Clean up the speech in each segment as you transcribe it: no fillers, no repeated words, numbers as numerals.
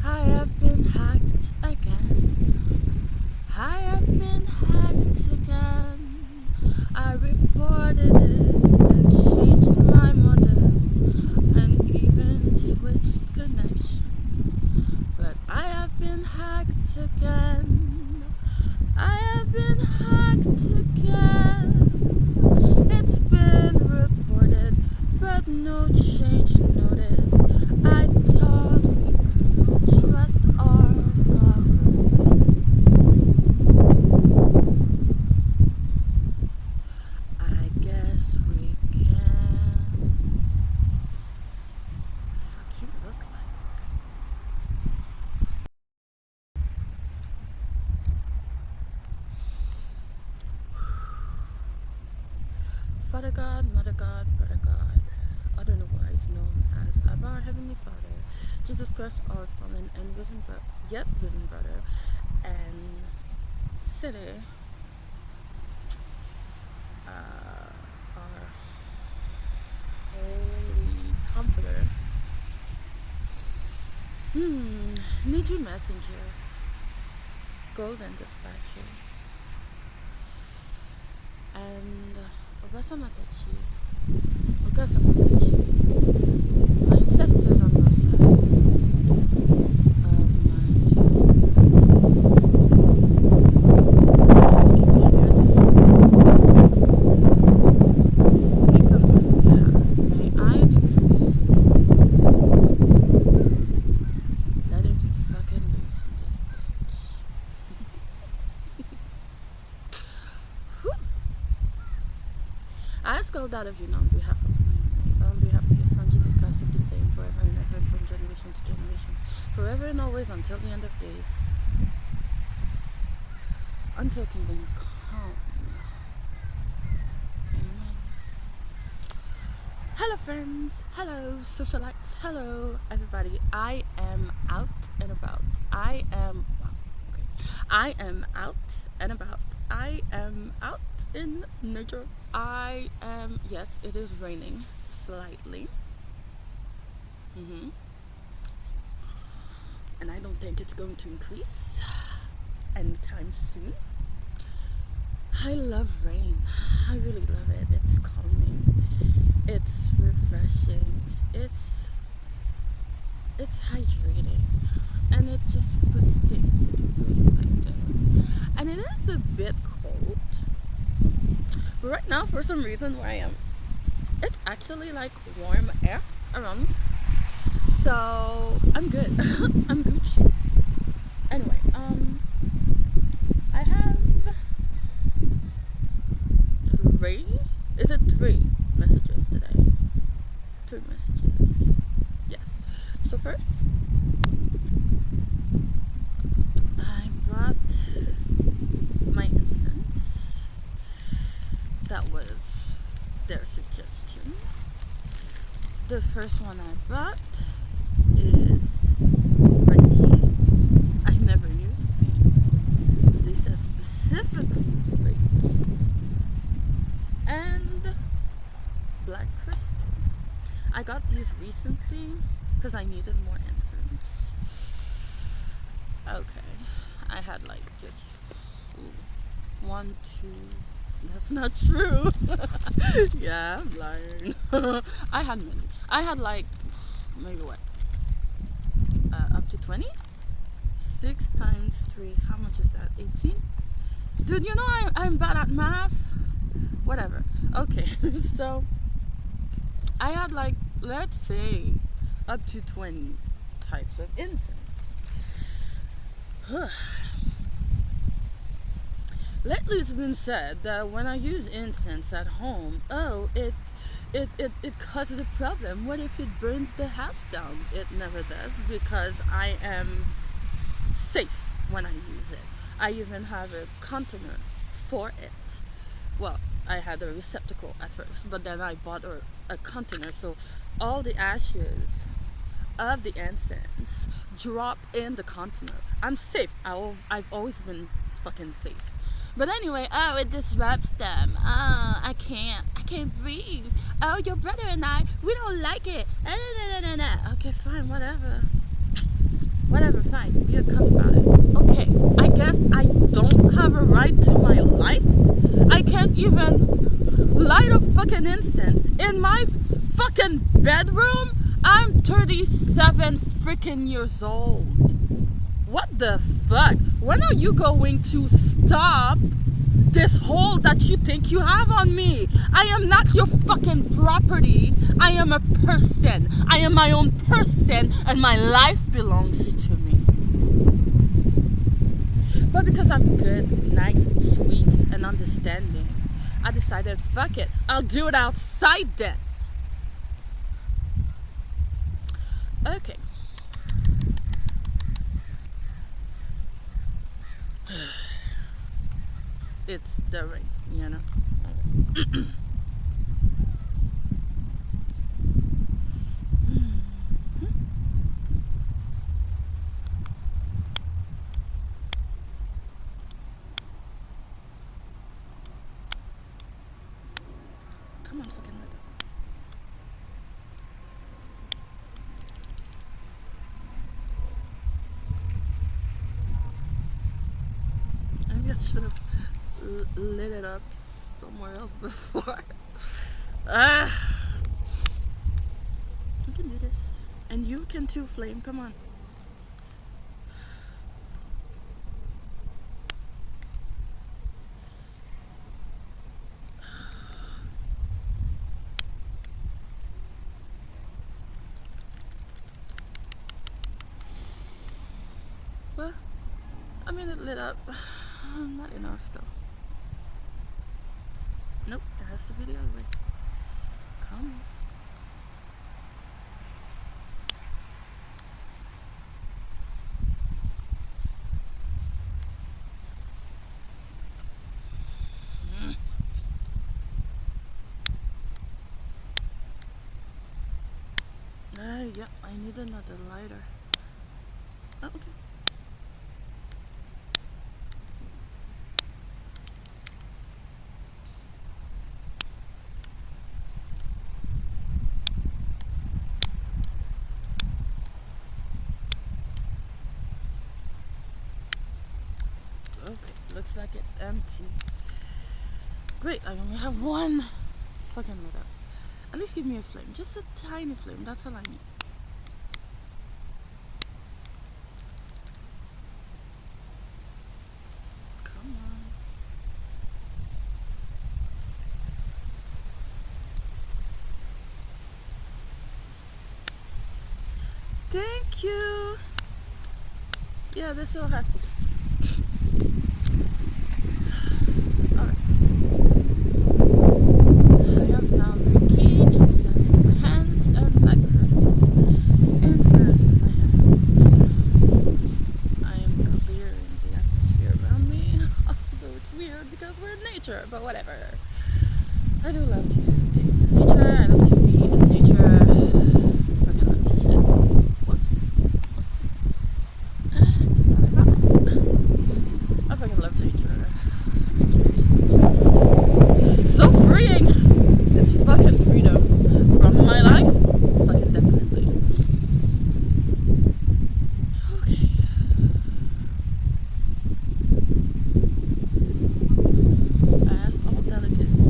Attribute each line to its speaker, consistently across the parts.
Speaker 1: I have been hacked again. I have been hacked again. I reported it and changed my modem and even switched connection. But I have been hacked again. I have been hacked again. It's been reported, but no change noticed. I thought we could trust our government. I guess we can't. Fuck you look like? Father God, Mother God, Brother God, otherwise known as our Heavenly Father, Jesus Christ, our fallen and yet risen brother, and city, our holy comforter. Need you messengers, golden dispatchers, and Obasamatachi, my ancestors on both sides of my ask you to share this. Speak on my behalf. May I decrease? Let it fucking loose in this bitch. I ask all that of you now on behalf of on behalf of your Son Jesus Christ, of the same forever and ever, and from generation to generation, forever and always, until the end of days, until kingdom come. Amen. Hello friends, hello socialites, hello everybody. I am out and about. I am out and about. I am out in nature. Yes, it is raining slightly. And I don't think it's going to increase anytime soon. I love rain. I really love it. It's calming. It's refreshing. It's hydrating. And it just puts things into perspective. And it is a bit cold. But right now, for some reason where I am, it's actually like warm air around me. So I'm good. I'm Gucci. Anyway, I have three messages today. 3 messages. Yes. So first, I brought my incense. That was their suggestion. The first one I brought is Reiki. I never used the. They said specifically Reiki. And Black Crystal. I got these recently because I needed more incense. Okay. I had like just 1, 2. That's not true. Yeah, I'm lying. I had many. I had like, maybe what? Up to 20? 6 times 3. How much is that? 18? Dude, you know I'm bad at math. Whatever. Okay, so I had like, let's say, up to 20 types of incense. Lately it's been said that when I use incense at home, it causes a problem. What if it burns the house down? It never does, because I am safe when I use it. I even have a container for it. Well, I had a receptacle at first, but then I bought a container, so all the ashes of the incense drop in the container. I'm safe. I've always been fucking safe. But anyway, it disrupts them. I can't breathe. Oh, your brother and I, we don't like it. Okay, fine, whatever. fine. Be a cunt about it. Okay, I guess I don't have a right to my life. I can't even light a fucking incense in my fucking bedroom. I'm 37 freaking years old. What the fuck? When are you going to stop this hold that you think you have on me? I am not your fucking property. I am a person. I am my own person, and my life belongs to me. But because I'm good, nice, sweet, and understanding, I decided, fuck it, I'll do it outside then. Okay. It's the rain, you know. Come on, fucking let up. Maybe I should have lit it up somewhere else before. I can do this. And you can too, Flame. Come on. Well, I mean, it lit up. Not enough, though. Nope, that has to be the other way. Come on. Yep, I need another lighter. Oh, okay. Okay, looks like it's empty. Great, I only have one fucking lit up. At least give me a flame. Just a tiny flame, that's all I need. Come on. Thank you. Yeah, this will have to do. Alright. I have now Reiki, incense in my hands, and black crystal. Incense in my hands. I am clearing the atmosphere around me. Although it's weird because we're in nature, but whatever. I do love to do things in nature. I love to be in nature. We're gonna let this shit. Whoops. Sorry about that. I fucking love nature. So freeing! It's fucking freedom from my life. Fucking definitely. Okay. I asked all delegates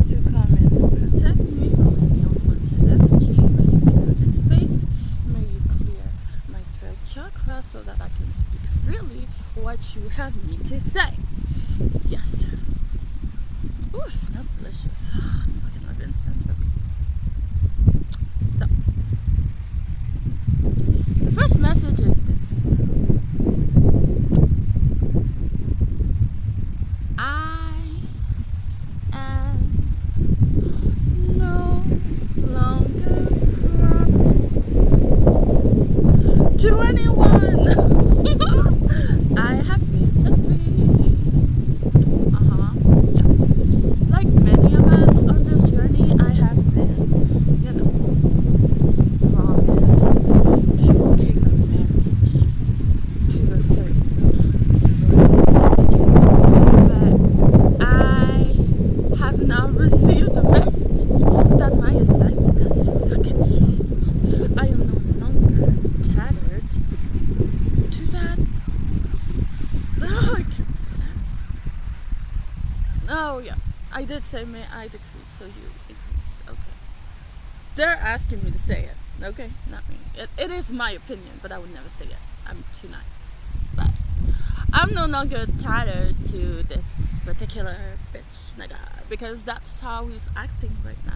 Speaker 1: to come in and protect me from any unwanted energy. May you clear this space. May you clear my throat chakra so that I can speak freely what you have me to say. Yes. Ooh, it smells delicious. Fucking love incense. Okay. So, the first message is this. I am no longer promised to anyone. I have been set free. say, may I decrease so you increase. Okay. They're asking me to say it. Okay, not me. It is my opinion, but I would never say it. I'm too nice. But I'm no longer tied to this particular bitch nigga because that's how he's acting right now.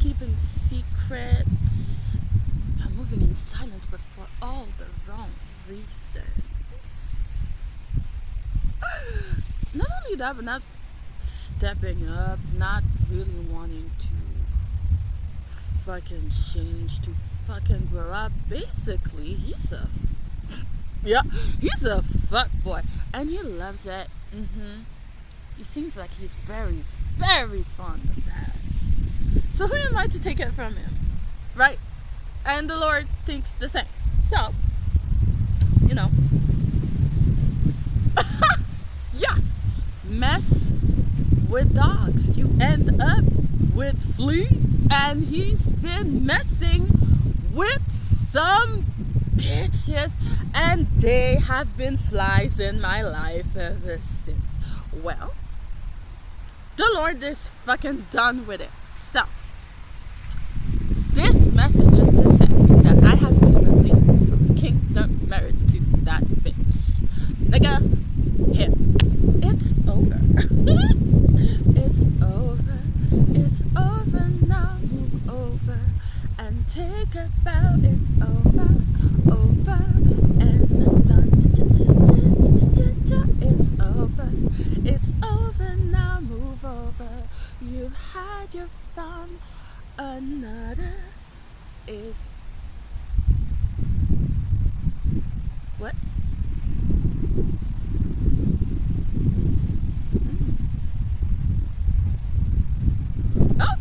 Speaker 1: Keeping secrets. I'm moving in silence, but for all the wrong reasons. Not only that, but not stepping up, not really wanting to fucking change, to fucking grow up. Basically, he's a fuck boy, and he loves it. He seems like he's very, very fond of that. So who am I to take it from him, right? And the Lord thinks the same. So, you know, yeah, mess with dogs, you end up with fleas, and he's been messing with some bitches, and they have been flies in my life ever since. Well, the Lord is fucking done with it. So, this message is to say that I have been released from kingdom marriage to that bitch. Nigga, him. It's over. It's over. It's over now. Move over and take a bow. It's over. Over and done. It's over. It's over now. Move over. You've had your fun. Another is what? Oh,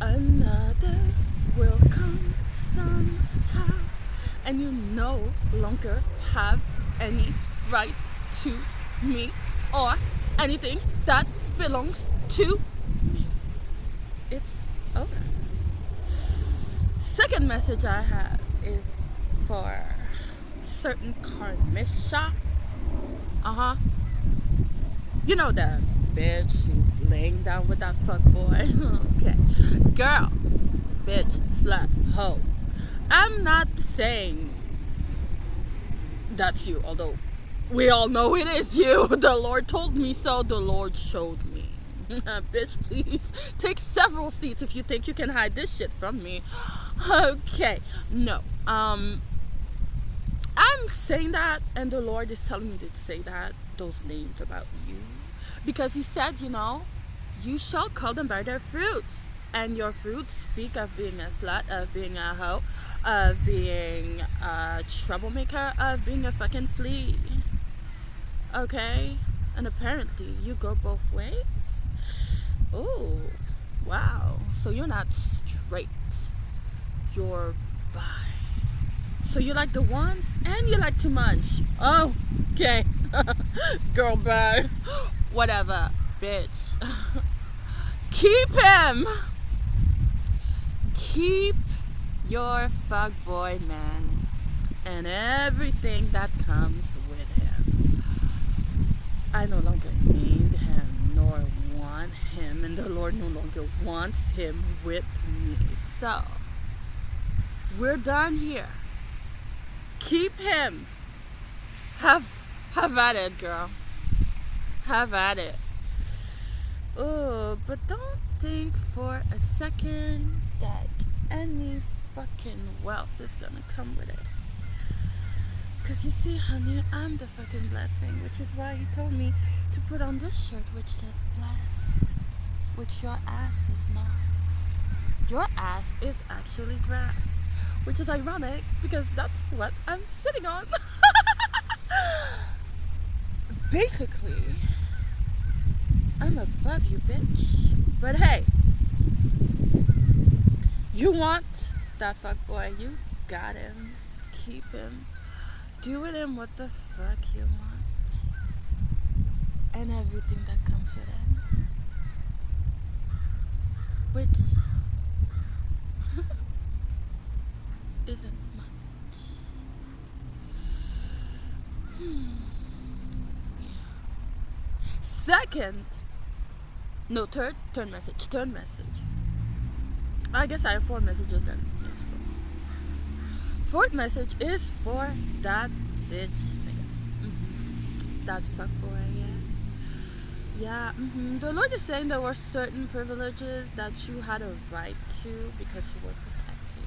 Speaker 1: another will come somehow, and you no longer have any rights to me or anything that belongs to me. It's over. Second message I have is for certain Carmisha. You know that bitch who's laying down with that fuck boy. Okay. Girl, bitch, slut, hoe. I'm not saying that's you, although we all know it is you. The Lord told me so. The Lord showed me. Bitch, please take several seats if you think you can hide this shit from me. Okay, no. I'm saying that, and the Lord is telling me to say those names about you, because He said, you shall call them by their fruits, and your fruits speak of being a slut, of being a hoe, of being a troublemaker, of being a fucking flea. Okay, and apparently you go both ways. Oh, wow. So you're not straight. You're bi. So you like the ones and you like to munch. Oh, okay. Girl bad. Whatever, bitch. Keep him. Keep your fuckboy man and everything that comes with him. I no longer need him nor want him, and the Lord no longer wants him with me. So, we're done here. Keep him. Have at it, girl. Have at it. Oh, but don't think for a second that any fucking wealth is gonna come with it. Cause you see, honey, I'm the fucking blessing, which is why He told me to put on this shirt which says blessed, which your ass is not. Your ass is actually grass, which is ironic because that's what I'm sitting on. Basically, I'm above you, bitch. But hey, you want that fuck boy, you got him. Keep him. Do with him what the fuck you want. And everything that comes with him. Which isn't much. Yeah. Second, no, third message, third message. I guess I have four messages then. Yes, fourth message is for that bitch nigga. That fuckboy, yes. Yeah, the Lord is saying there were certain privileges that you had a right to because you were protected.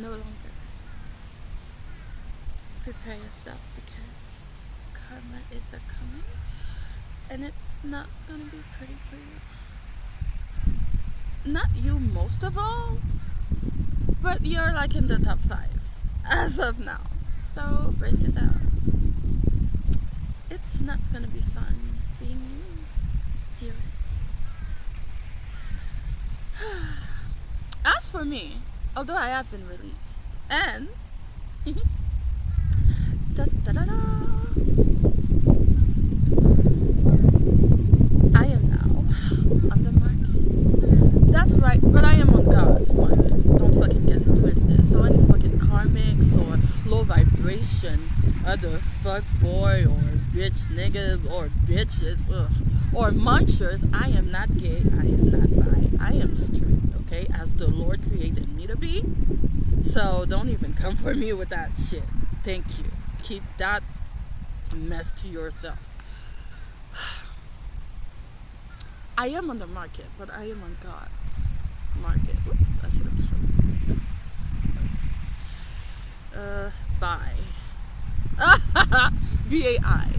Speaker 1: No longer. Prepare yourself because karma is a coming and it's not gonna be pretty for you. Not you most of all, but you're like in the top 5 as of now. So brace yourself. It's not gonna be fun being you, dearest. As for me, although I have been released, and da, da, da, da, I am now on the market. That's right, but I am on God's market. Don't fucking get it twisted. So any fucking karmics or low vibration, other fuck boy or bitch nigga or bitches or munchers, I am not gay, I am not bi, I am straight, okay, as the Lord created me to be. So don't even come for me with that shit. Thank you. Keep that mess to yourself. I am on the market, but I am on God's market. Oops, I should have shown. Bi. BAI.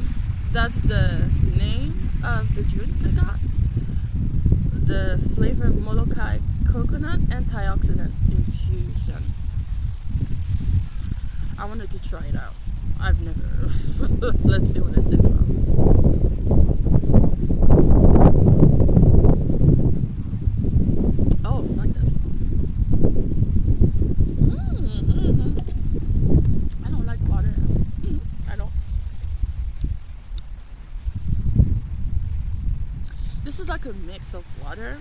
Speaker 1: That's the name of the drink I got. The flavor Molokai coconut antioxidant infusion. I wanted to try it out. I've never. Let's see what it did from. Oh, fuck that song. I don't like water. I don't. This is like a mix of water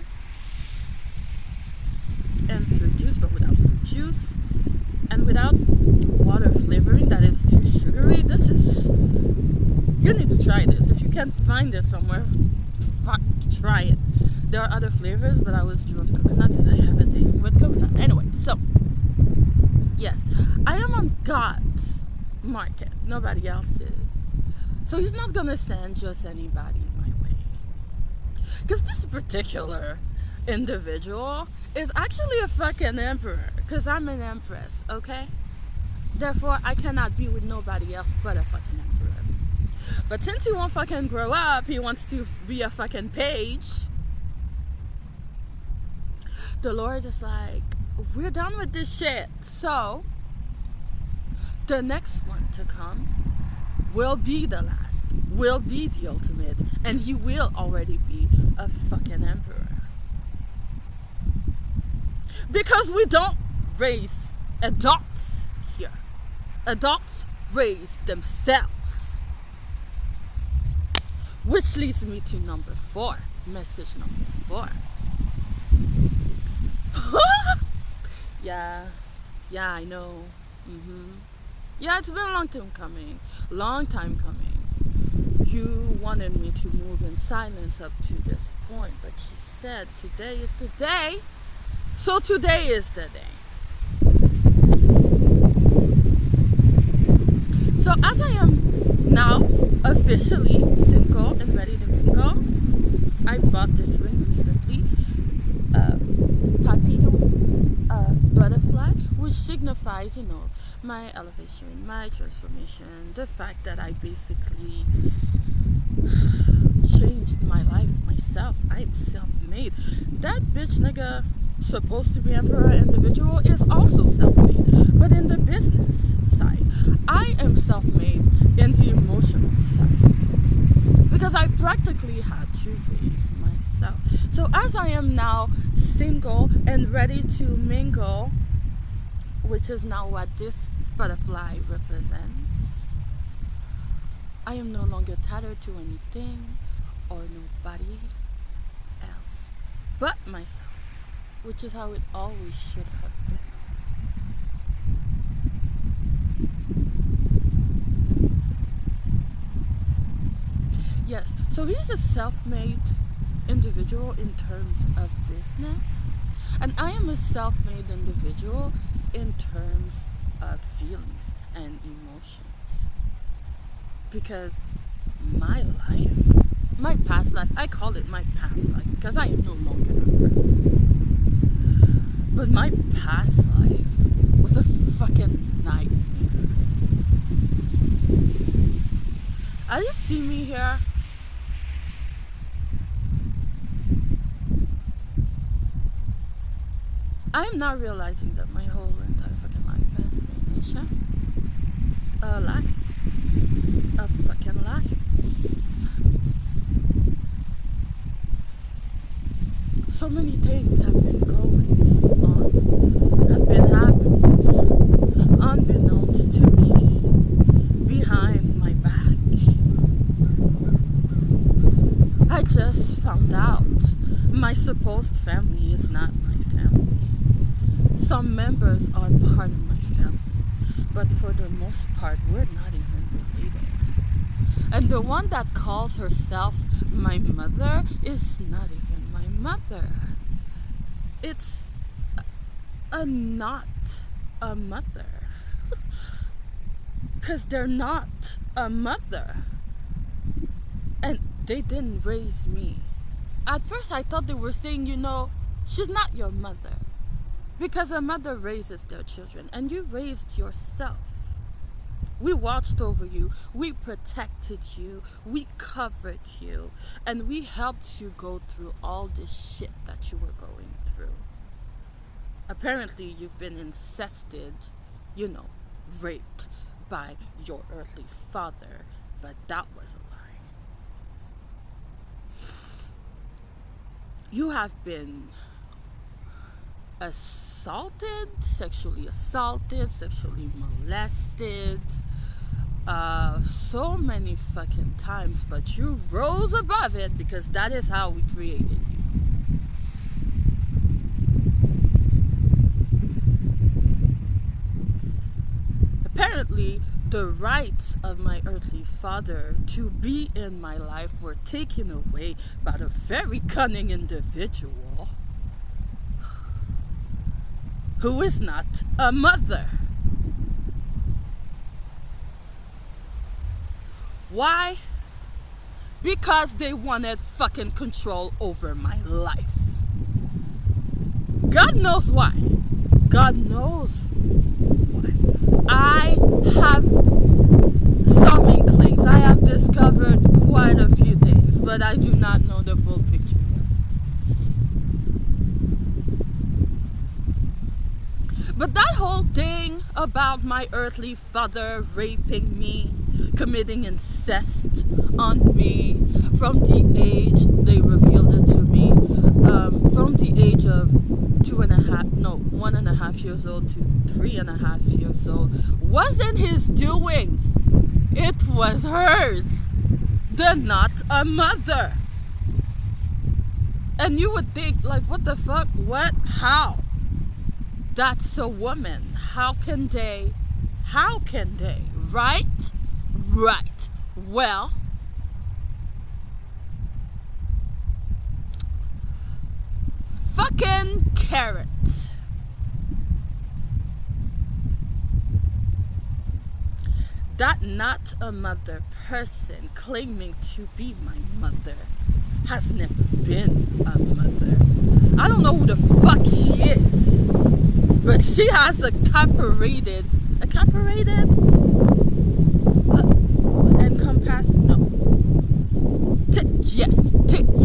Speaker 1: and fruit juice, but without fruit juice and without water flavoring that is too sugary. This is, you need to try this. If you can't find it somewhere, try it. There are other flavors, but I was drawn to coconut because I have a thing with coconut. Anyway, so yes, I am on God's market, nobody else's. So he's not gonna send just anybody my way. Because this particular individual is actually a fucking emperor. Because I'm an empress, okay? Therefore, I cannot be with nobody else but a fucking emperor. But since he won't fucking grow up, he wants to be a fucking page. The Lord is like, we're done with this shit. So, the next one to come will be the last, will be the ultimate, and he will already be a fucking emperor. Because we don't raise adults here. Adults raise themselves. Which leads me to number 4. Message number 4. Yeah, I know. Yeah, it's been a long time coming. Long time coming. You wanted me to move in silence up to this point, but she said today is the day. So today is the day. So as I am now officially single and ready to mingle, I bought this ring recently. Papillon butterfly, which signifies, my elevation, my transformation, the fact that I basically changed my life myself. I am self-made. That bitch nigga supposed to be emperor individual is also self-made, but in the business side. I am self-made in the emotional side because I practically had to raise myself. So as I am now single and ready to mingle, which is now what this butterfly represents, I am no longer tethered to anything or nobody else but myself, which is how it always should have been. So he's a self-made individual in terms of business, and I am a self-made individual in terms of feelings and emotions. Because my life, my past life, I call it my past life because I am no longer a person. But my past life was a fucking nightmare. As you see me here, I'm not realizing that my whole entire fucking life has been a sham. A lie. A fucking lie. So many things have been going on, have been happening, unbeknownst to me, behind my back. I just found out my supposed family is not my family. Some members are part of my family, but for the most part, we're not even related. And the one that calls herself my mother is not even my mother. It's not a mother. Because they're not a mother. And they didn't raise me. At first, I thought they were saying, she's not your mother. Because a mother raises their children, and you raised yourself. We watched over you, we protected you, we covered you, and we helped you go through all this shit that you were going through. Apparently, you've been incested, raped by your earthly father, but that was a lie. You have been sexually assaulted, sexually molested, so many fucking times, but you rose above it because that is how we created you. Apparently, the rights of my earthly father to be in my life were taken away by a very cunning individual who is not a mother. Why? Because they wanted fucking control over my life. God knows why. God knows why. I have some inklings. I have discovered quite a few things, but I do not know the full picture. But that whole thing about my earthly father raping me, committing incest on me from the age, they revealed it to me, from the age of 1.5 years old to 3.5 years old, wasn't his doing. It was hers. They're not a mother. And you would think, what the fuck? What? How? That's a woman. How can they? Right? Right. Well, fucking carrot. That not a mother person claiming to be my mother has never been a mother. I don't know who the fuck she is, but she has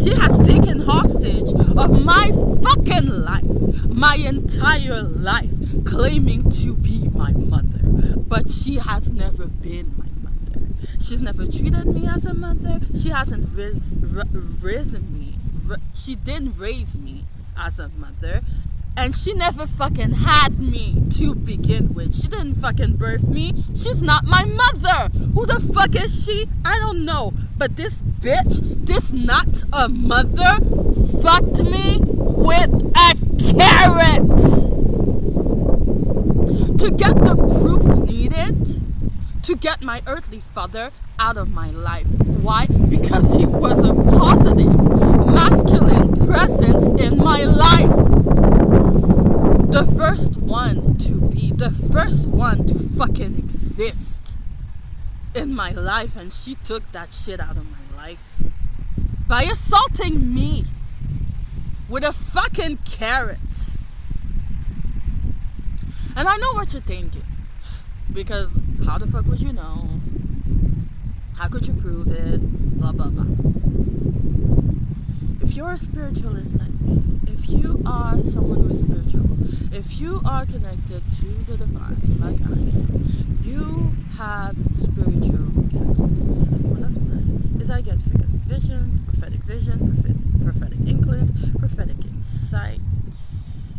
Speaker 1: she has taken hostage of my fucking life, my entire life, claiming to be my mother, but she has never been my mother. She's never treated me as a mother. She hasn't risen me. She didn't raise me as a mother. And she never fucking had me to begin with. She didn't fucking birth me. She's not my mother. Who the fuck is she? I don't know. But this bitch, this not a mother, fucked me with a carrot. To get the proof needed to get my earthly father out of my life. Why? Because he was a positive, masculine presence in my life. The first one to be, the first one to fucking exist in my life, and she took that shit out of my life by assaulting me with a fucking carrot. And I know what you're thinking, because how the fuck would you know? How could you prove it? Blah blah blah. If you're a spiritualist like me, if you are someone who is spiritual, if you are connected to the divine like I am, you have spiritual gifts. And one of mine is I get visions, prophetic inklings, prophetic insights,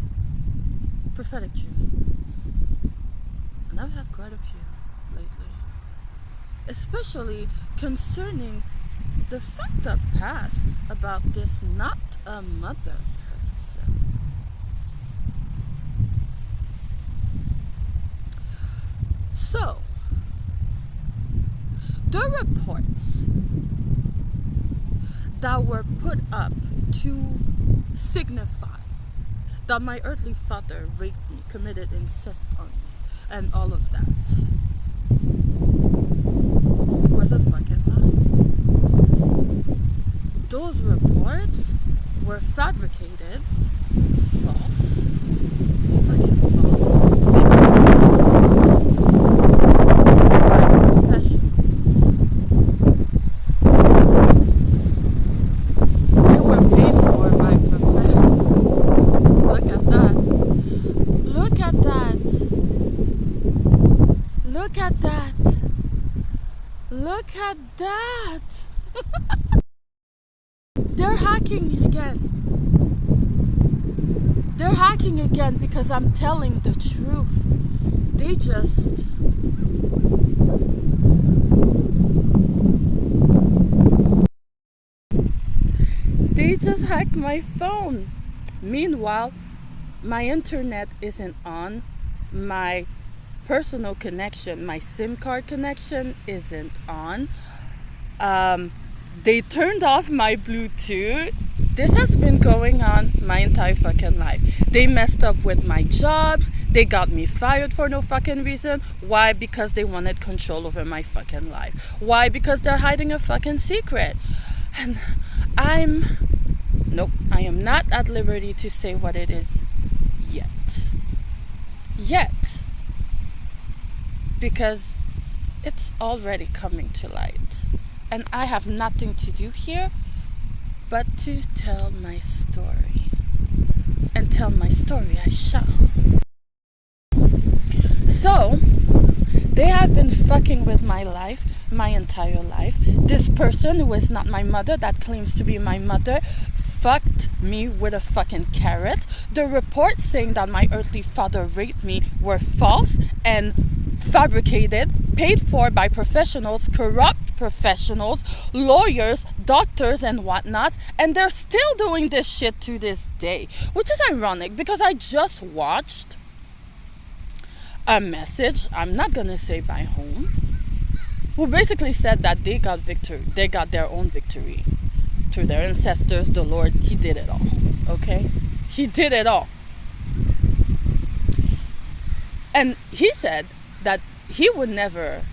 Speaker 1: prophetic dreams. And I've had quite a few lately. Especially concerning the fucked up past about this not a mother person. So, the reports that were put up to signify that my earthly father raped me, committed incest on me, and all of that was a fucking lie. Those reports were fabricated, false, fucking false. They were paid for by professionals. Look at that. Look at that. Look at that. Look at that. They're hacking again. They're hacking again because I'm telling the truth. They just hacked my phone. Meanwhile, my internet isn't on. My personal connection, my SIM card connection isn't on. They turned off my Bluetooth. This has been going on my entire fucking life. They messed up with my jobs. They got me fired for no fucking reason. Why? Because they wanted control over my fucking life. Why? Because they're hiding a fucking secret. And nope, I am not at liberty to say what it is yet. Because it's already coming to light. And I have nothing to do here but to tell my story. And tell my story I shall. So, they have been fucking with my life, my entire life. This person who is not my mother, that claims to be my mother, fucked me with a fucking carrot. The reports saying that my earthly father raped me were false and fabricated, paid for by professionals, corrupt professionals, lawyers, doctors, and whatnot, and they're still doing this shit to this day, which is ironic because I just watched a message, I'm not gonna say by whom, who basically said that they got their own victory through their ancestors, the Lord. He did it all, okay? He did it all. And he said that he would never,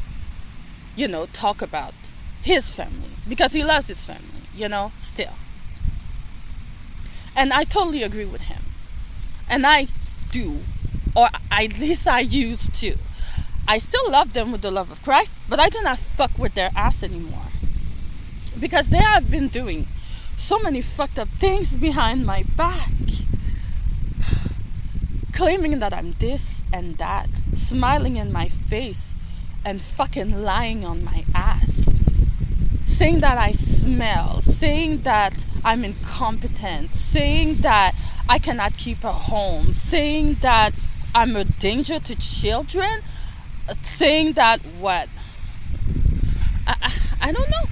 Speaker 1: talk about his family because he loves his family, still. And I totally agree with him. And I do, or at least I used to. I still love them with the love of Christ, but I do not fuck with their ass anymore. Because they have been doing so many fucked up things behind my back. Claiming that I'm this and that, smiling in my face and fucking lying on my ass. Saying that I smell, saying that I'm incompetent, saying that I cannot keep a home, saying that I'm a danger to children, saying that what? I don't know.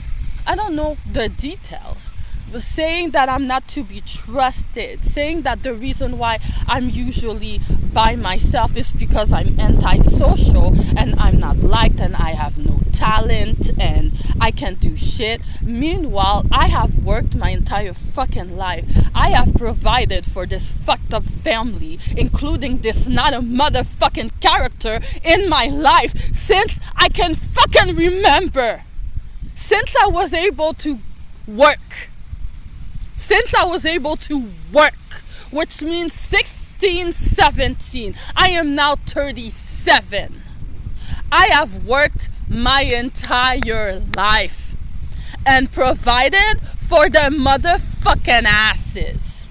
Speaker 1: I don't know the details, saying that I'm not to be trusted, saying that the reason why I'm usually by myself is because I'm antisocial and I'm not liked and I have no talent and I can't do shit. Meanwhile, I have worked my entire fucking life. I have provided for this fucked up family, including this not a motherfucking character in my life since I can fucking remember. Since I was able to work. Since I was able to work, which means 16, 17. I am now 37. I have worked my entire life and provided for their motherfucking asses.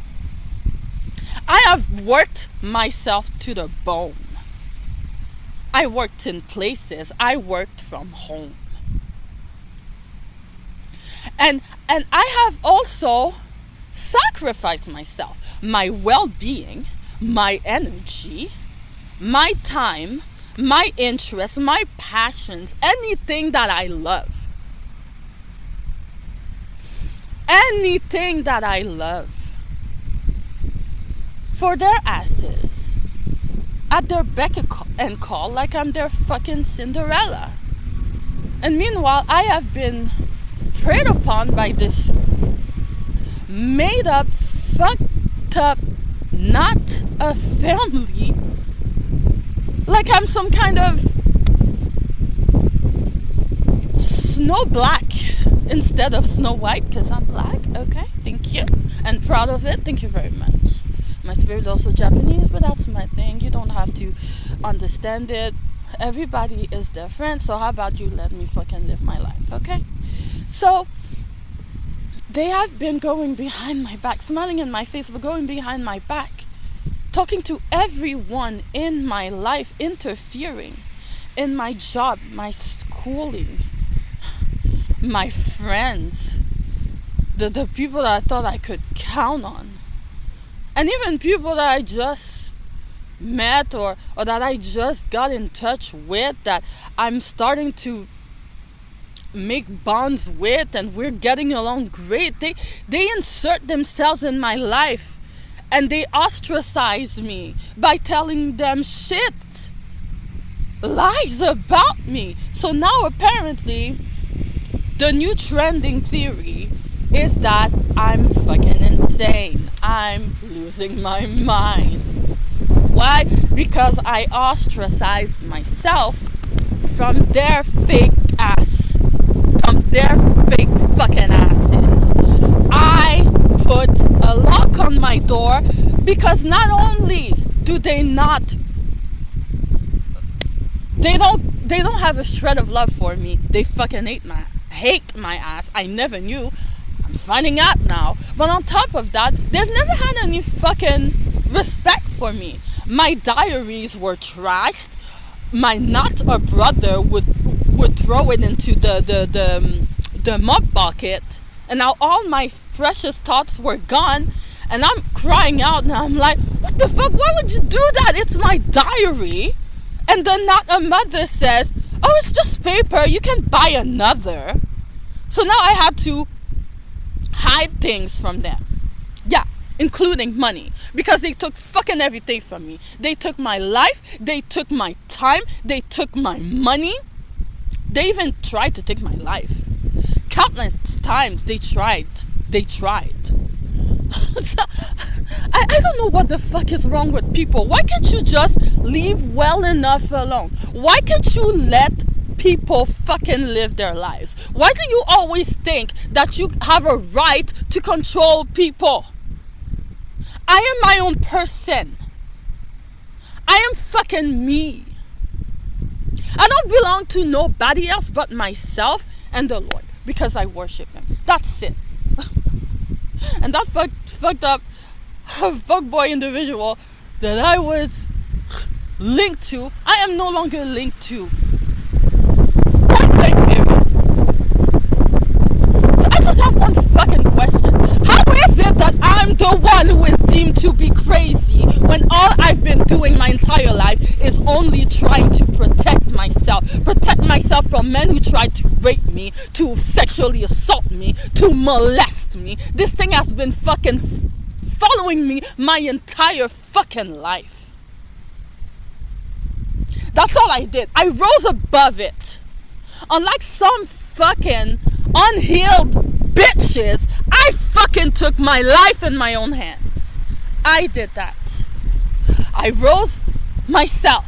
Speaker 1: I have worked myself to the bone. I worked in places. I worked from home. And I have also sacrificed myself, my well-being, my energy, my time, my interests, my passions, anything that I love. Anything that I love. For their asses. At their beck and call like I'm their fucking Cinderella. And meanwhile, I have been preyed upon by this made up, fucked up, not a family. Like I'm some kind of Snow Black instead of Snow White, because I'm black. Okay, thank you. And proud of it. Thank you very much. My spirit is also Japanese, but that's my thing. You don't have to understand it. Everybody is different, so how about you let me fucking live my life, okay? So they have been going behind my back, smiling in my face, but going behind my back, talking to everyone in my life, interfering in my job, my schooling, my friends, the people that I thought I could count on, and even people that I just met or that I just got in touch with, that I'm starting to make bonds with and we're getting along great. They insert themselves in my life and they ostracize me by telling them shit, lies about me. So now apparently the new trending theory is that I'm fucking insane. I'm losing my mind. Why? Because I ostracized myself from their fake ass. From their fake fucking asses. I put a lock on my door because not only do they not, they don't have a shred of love for me. They fucking hate my ass. I never knew. I'm finding out now. But on top of that, they've never had any fucking respect for me. My diaries were trashed. My not a brother would throw it into the mop bucket, and now all my precious thoughts were gone, and I'm crying out, and I'm like, what the fuck? Why would you do that? It's my diary. And then not a mother says, oh, it's just paper. You can buy another. So now I had to hide things from them. Yeah, including money. Because they took fucking everything from me. They took my life. They took my time. They took my money. They even tried to take my life. Countless times they tried. So, I don't know what the fuck is wrong with people. Why can't you just leave well enough alone? Why can't you let people fucking live their lives? Why do you always think that you have a right to control people? I am my own person. I am fucking me. I don't belong to nobody else but myself and the Lord, because I worship Him. That's it. And that fucked up fuckboy individual that I was linked to, I am no longer linked to. Point blank period. So I just have one fucking question. How is it that I'm the one who is deemed to to be crazy when all I've been doing my entire life is only trying to protect myself from men who tried to rape me, to sexually assault me, to molest me. This thing has been fucking following me my entire fucking life. That's all I did. I rose above it. Unlike some fucking unhealed bitches, I fucking took my life in my own hands. I did that. I rose myself.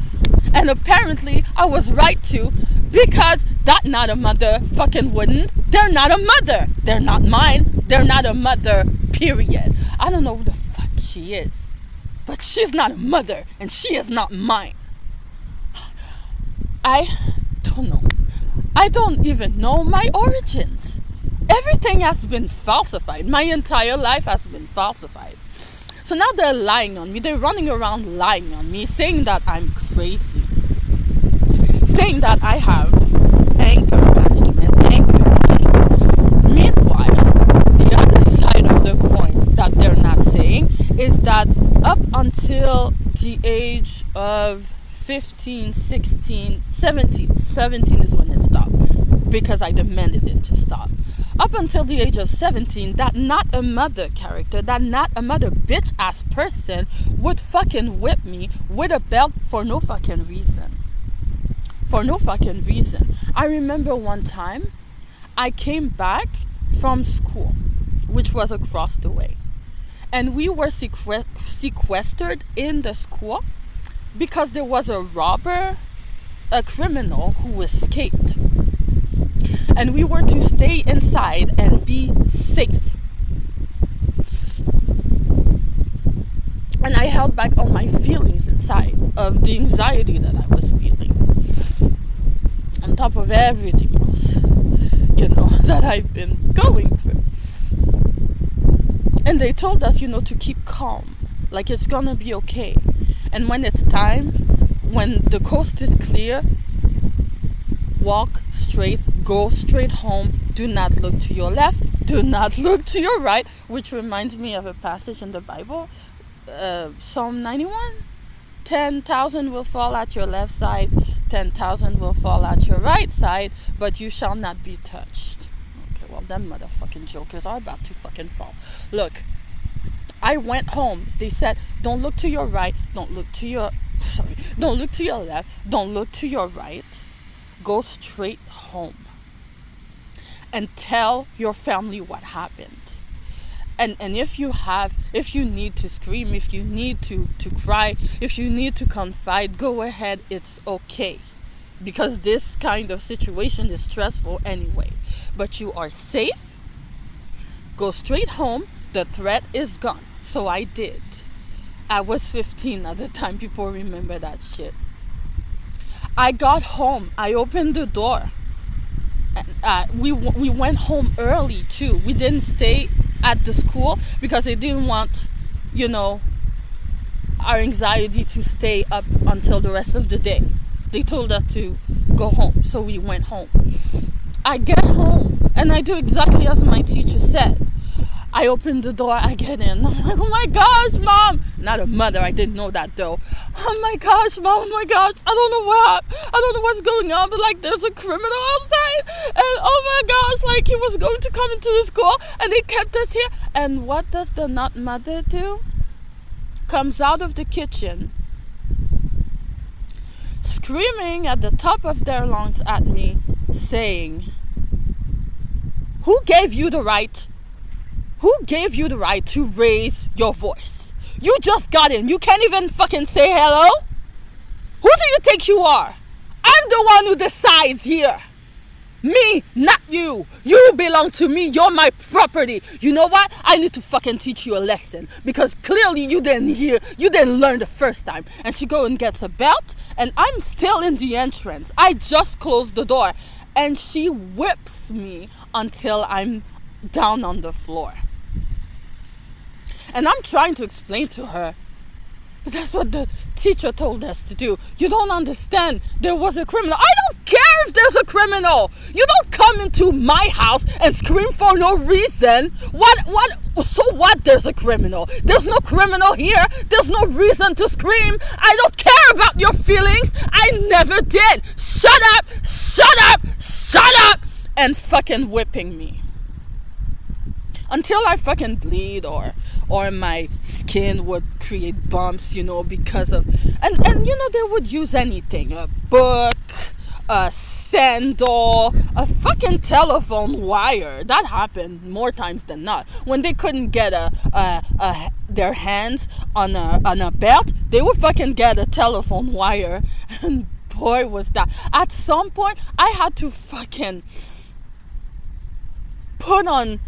Speaker 1: And apparently I was right to, because that not a mother fucking wouldn't. They're not a mother. They're not mine. They're not a mother, period. I don't know who the fuck she is, but she's not a mother and she is not mine. I don't know. I don't even know my origins. Everything has been falsified. My entire life has been falsified. So now they're lying on me. They're running around lying on me, saying that I'm crazy, saying that I have anger issues. Meanwhile, the other side of the coin that they're not saying is that up until the age of 15, 16, 17 is when it stopped, because I demanded it to stop. Up until the age of 17, that not a mother character, that not a mother bitch ass person would fucking whip me with a belt for no fucking reason. For no fucking reason. I remember one time I came back from school, which was across the way, and we were sequestered in the school because there was a robber, a criminal who escaped. And we were to stay inside and be safe. And I held back all my feelings inside of the anxiety that I was feeling. On top of everything else, that I've been going through. And they told us, to keep calm. Like it's gonna be okay. And when it's time, when the coast is clear, walk straight, go straight home, do not look to your left, do not look to your right, which reminds me of a passage in the Bible, Psalm 91. 10,000 will fall at your left side, 10,000 will fall at your right side, but you shall not be touched. Okay, well, them motherfucking jokers are about to fucking fall. Look, I went home. They said, don't look to your right, don't look to your left, don't look to your right. Go straight home and tell your family what happened. And if you need to scream, if you need to cry, if you need to confide, go ahead, it's okay. Because this kind of situation is stressful anyway. But you are safe. Go straight home. The threat is gone. So I did. I was 15 at the time. People remember that shit. I got home. I opened the door. We went home early too. We didn't stay at the school because they didn't want, our anxiety to stay up until the rest of the day. They told us to go home, so we went home. I get home and I do exactly as my teacher said. I open the door, I get in. I'm like, oh my gosh, Mom. Not a mother, I didn't know that though. Oh my gosh, Mom, oh my gosh. I don't know what's going on, but there's a criminal outside. And oh my gosh, he was going to come into the school and they kept us here. And what does the not mother do? Comes out of the kitchen, screaming at the top of their lungs at me, saying, who gave you the right? Who gave you the right to raise your voice? You just got in. You can't even fucking say hello? Who do you think you are? I'm the one who decides here. Me, not you. You belong to me. You're my property. You know what? I need to fucking teach you a lesson. Because clearly you didn't learn the first time. And she goes and gets a belt. And I'm still in the entrance. I just closed the door. And she whips me until I'm down on the floor. And I'm trying to explain to her, but that's what the teacher told us to do. You don't understand. There was a criminal. I don't care if there's a criminal. You don't come into my house and scream for no reason. What So what? There's a criminal. There's no criminal here. There's no reason to scream. I don't care about your feelings. I never did. Shut up, shut up, shut up. And fucking whipping me until I fucking bleed, or my skin would create bumps, because of, and they would use anything, a book, a sandal, a fucking telephone wire. That happened more times than not. When they couldn't get their hands on a belt, they would fucking get a telephone wire. And boy, was that, at some point I had to fucking put on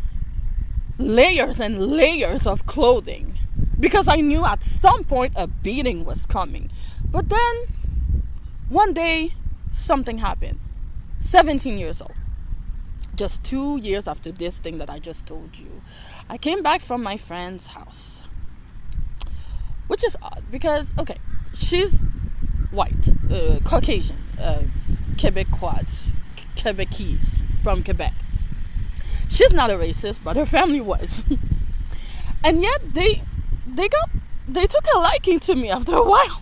Speaker 1: layers and layers of clothing because I knew at some point a beating was coming. But then one day something happened. 17 years old, just 2 years after this thing that I just told you, I came back from my friend's house, which is odd because, okay, she's white, Caucasian, Québécoise from Quebec. She's not a racist, but her family was. And yet they took a liking to me after a while.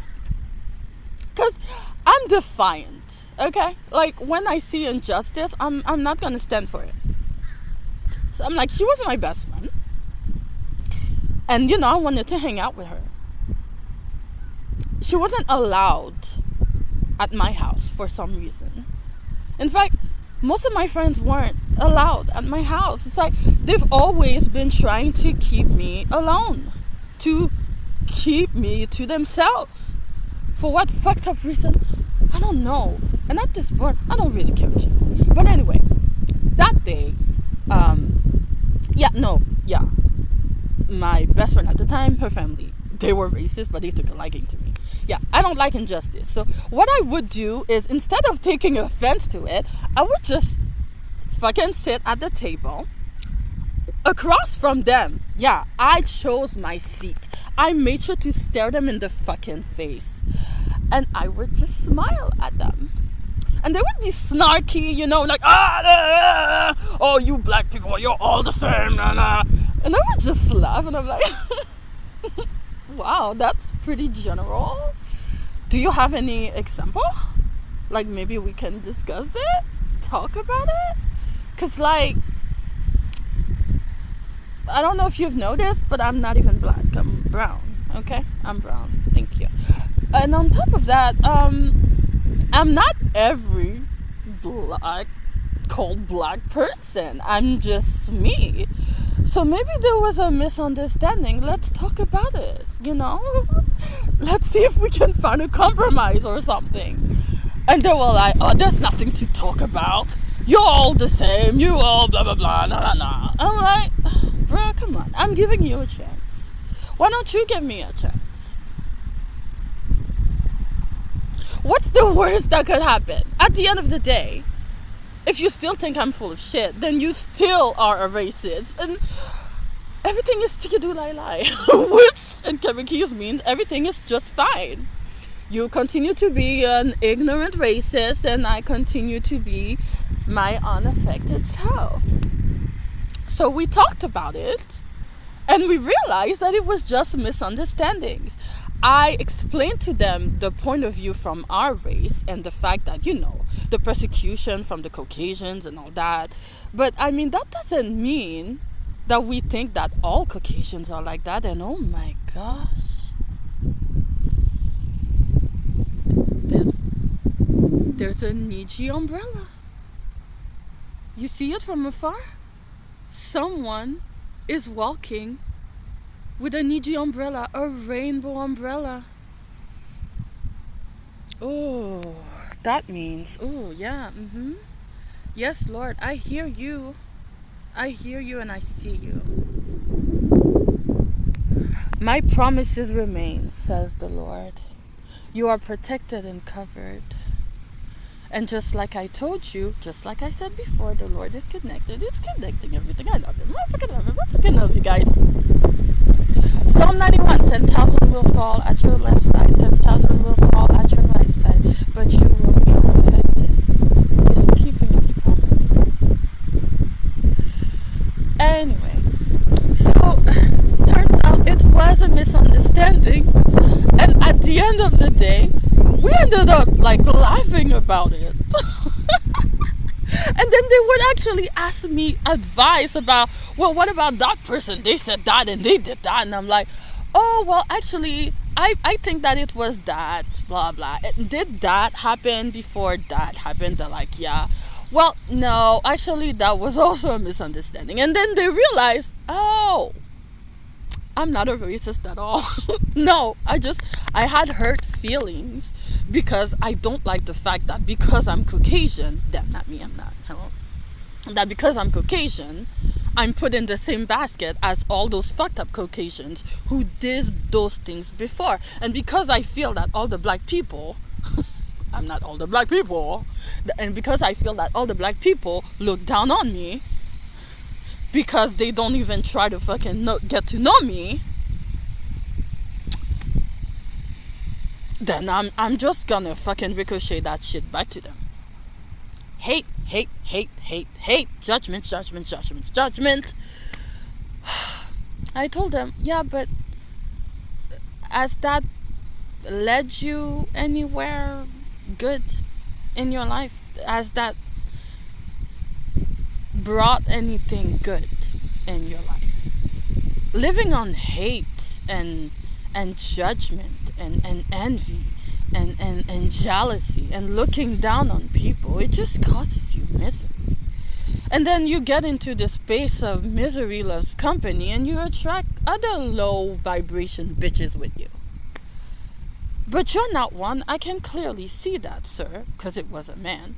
Speaker 1: Because I'm defiant, okay? Like, when I see injustice, I'm not going to stand for it. So I'm like, she was my best friend. And, I wanted to hang out with her. She wasn't allowed at my house for some reason. In fact, most of my friends weren't allowed at my house. It's like they've always been trying to keep me alone, to keep me to themselves. For what fucked up reason? I don't know. And at this point, I don't really care to know. But anyway, that day, my best friend at the time, her family, they were racist, but they took a liking to me. Yeah, I don't like injustice. So what I would do is, instead of taking offense to it, I would just fucking sit at the table across from them. Yeah, I chose my seat. I made sure to stare them in the fucking face. And I would just smile at them. And they would be snarky, like, oh, you black people, you're all the same. Nah, nah. And I would just laugh, and I'm like, wow, that's pretty general. Do you have any example? Like, maybe we can discuss it? Talk about it? Because, like, I don't know if you've noticed, but I'm not even black. I'm brown, okay? I'm brown. Thank you. And on top of that, I'm not every cold black person. I'm just me. So maybe there was a misunderstanding. Let's talk about it, Let's see if we can find a compromise or something. And they were like, oh, there's nothing to talk about. You're all the same. You all blah, blah, blah, nah, nah, nah. I'm like, bro, come on. I'm giving you a chance. Why don't you give me a chance? What's the worst that could happen? At the end of the day, if you still think I'm full of shit, then you still are a racist. And everything is tikadu lai lai, which in Quebecese means everything is just fine. You continue to be an ignorant racist, and I continue to be my unaffected self. So we talked about it, and we realized that it was just misunderstandings. I explained to them the point of view from our race and the fact that, the persecution from the Caucasians and all that. But, that doesn't mean that we think that all Caucasians are like that. And oh my gosh. There's a Niji umbrella. You see it from afar? Someone is walking with a Niji umbrella, a rainbow umbrella. Oh, that means, yeah, Yes, Lord, I hear you. I hear you and I see you. My promises remain, says the Lord. You are protected and covered. And just like I told you, just like I said before, the Lord is connected. It's connecting everything. I love Him. I fucking love Him. I fucking love you guys. Psalm 91, 10,000 will fall at your left side, 10,000 will fall at your right side, but you will be unaffected. He is keeping His promises. Anyway, so day, we ended up like laughing about it. And then they would actually ask me advice about, well, what about that person? They said that and they did that. And I'm like, oh, well, actually, I think that it was that, blah, blah. Did that happen before that happened? They're like, yeah. Well, no, actually, that was also a misunderstanding. And then they realized, oh, I'm not a racist at all. No, I had hurt feelings because I don't like the fact that because I'm Caucasian, damn, not me, I'm not, hello, that because I'm Caucasian, I'm put in the same basket as all those fucked up Caucasians who did those things before. And because I feel that all the black people, I'm not all the black people, and because I feel that all the black people look down on me because they don't even try to fucking get to know me, then I'm just gonna fucking ricochet that shit back to them. Hate, hate, hate, hate, hate. Judgment, judgment, judgment, judgment. I told them, yeah, but has that led you anywhere good in your life? Has that brought anything good in your life? Living on hate and judgment and envy and jealousy and looking down on people, it just causes you misery. And then you get into the space of misery loves company and you attract other low vibration bitches with you. But you're not one. I can clearly see that, sir, because it was a man.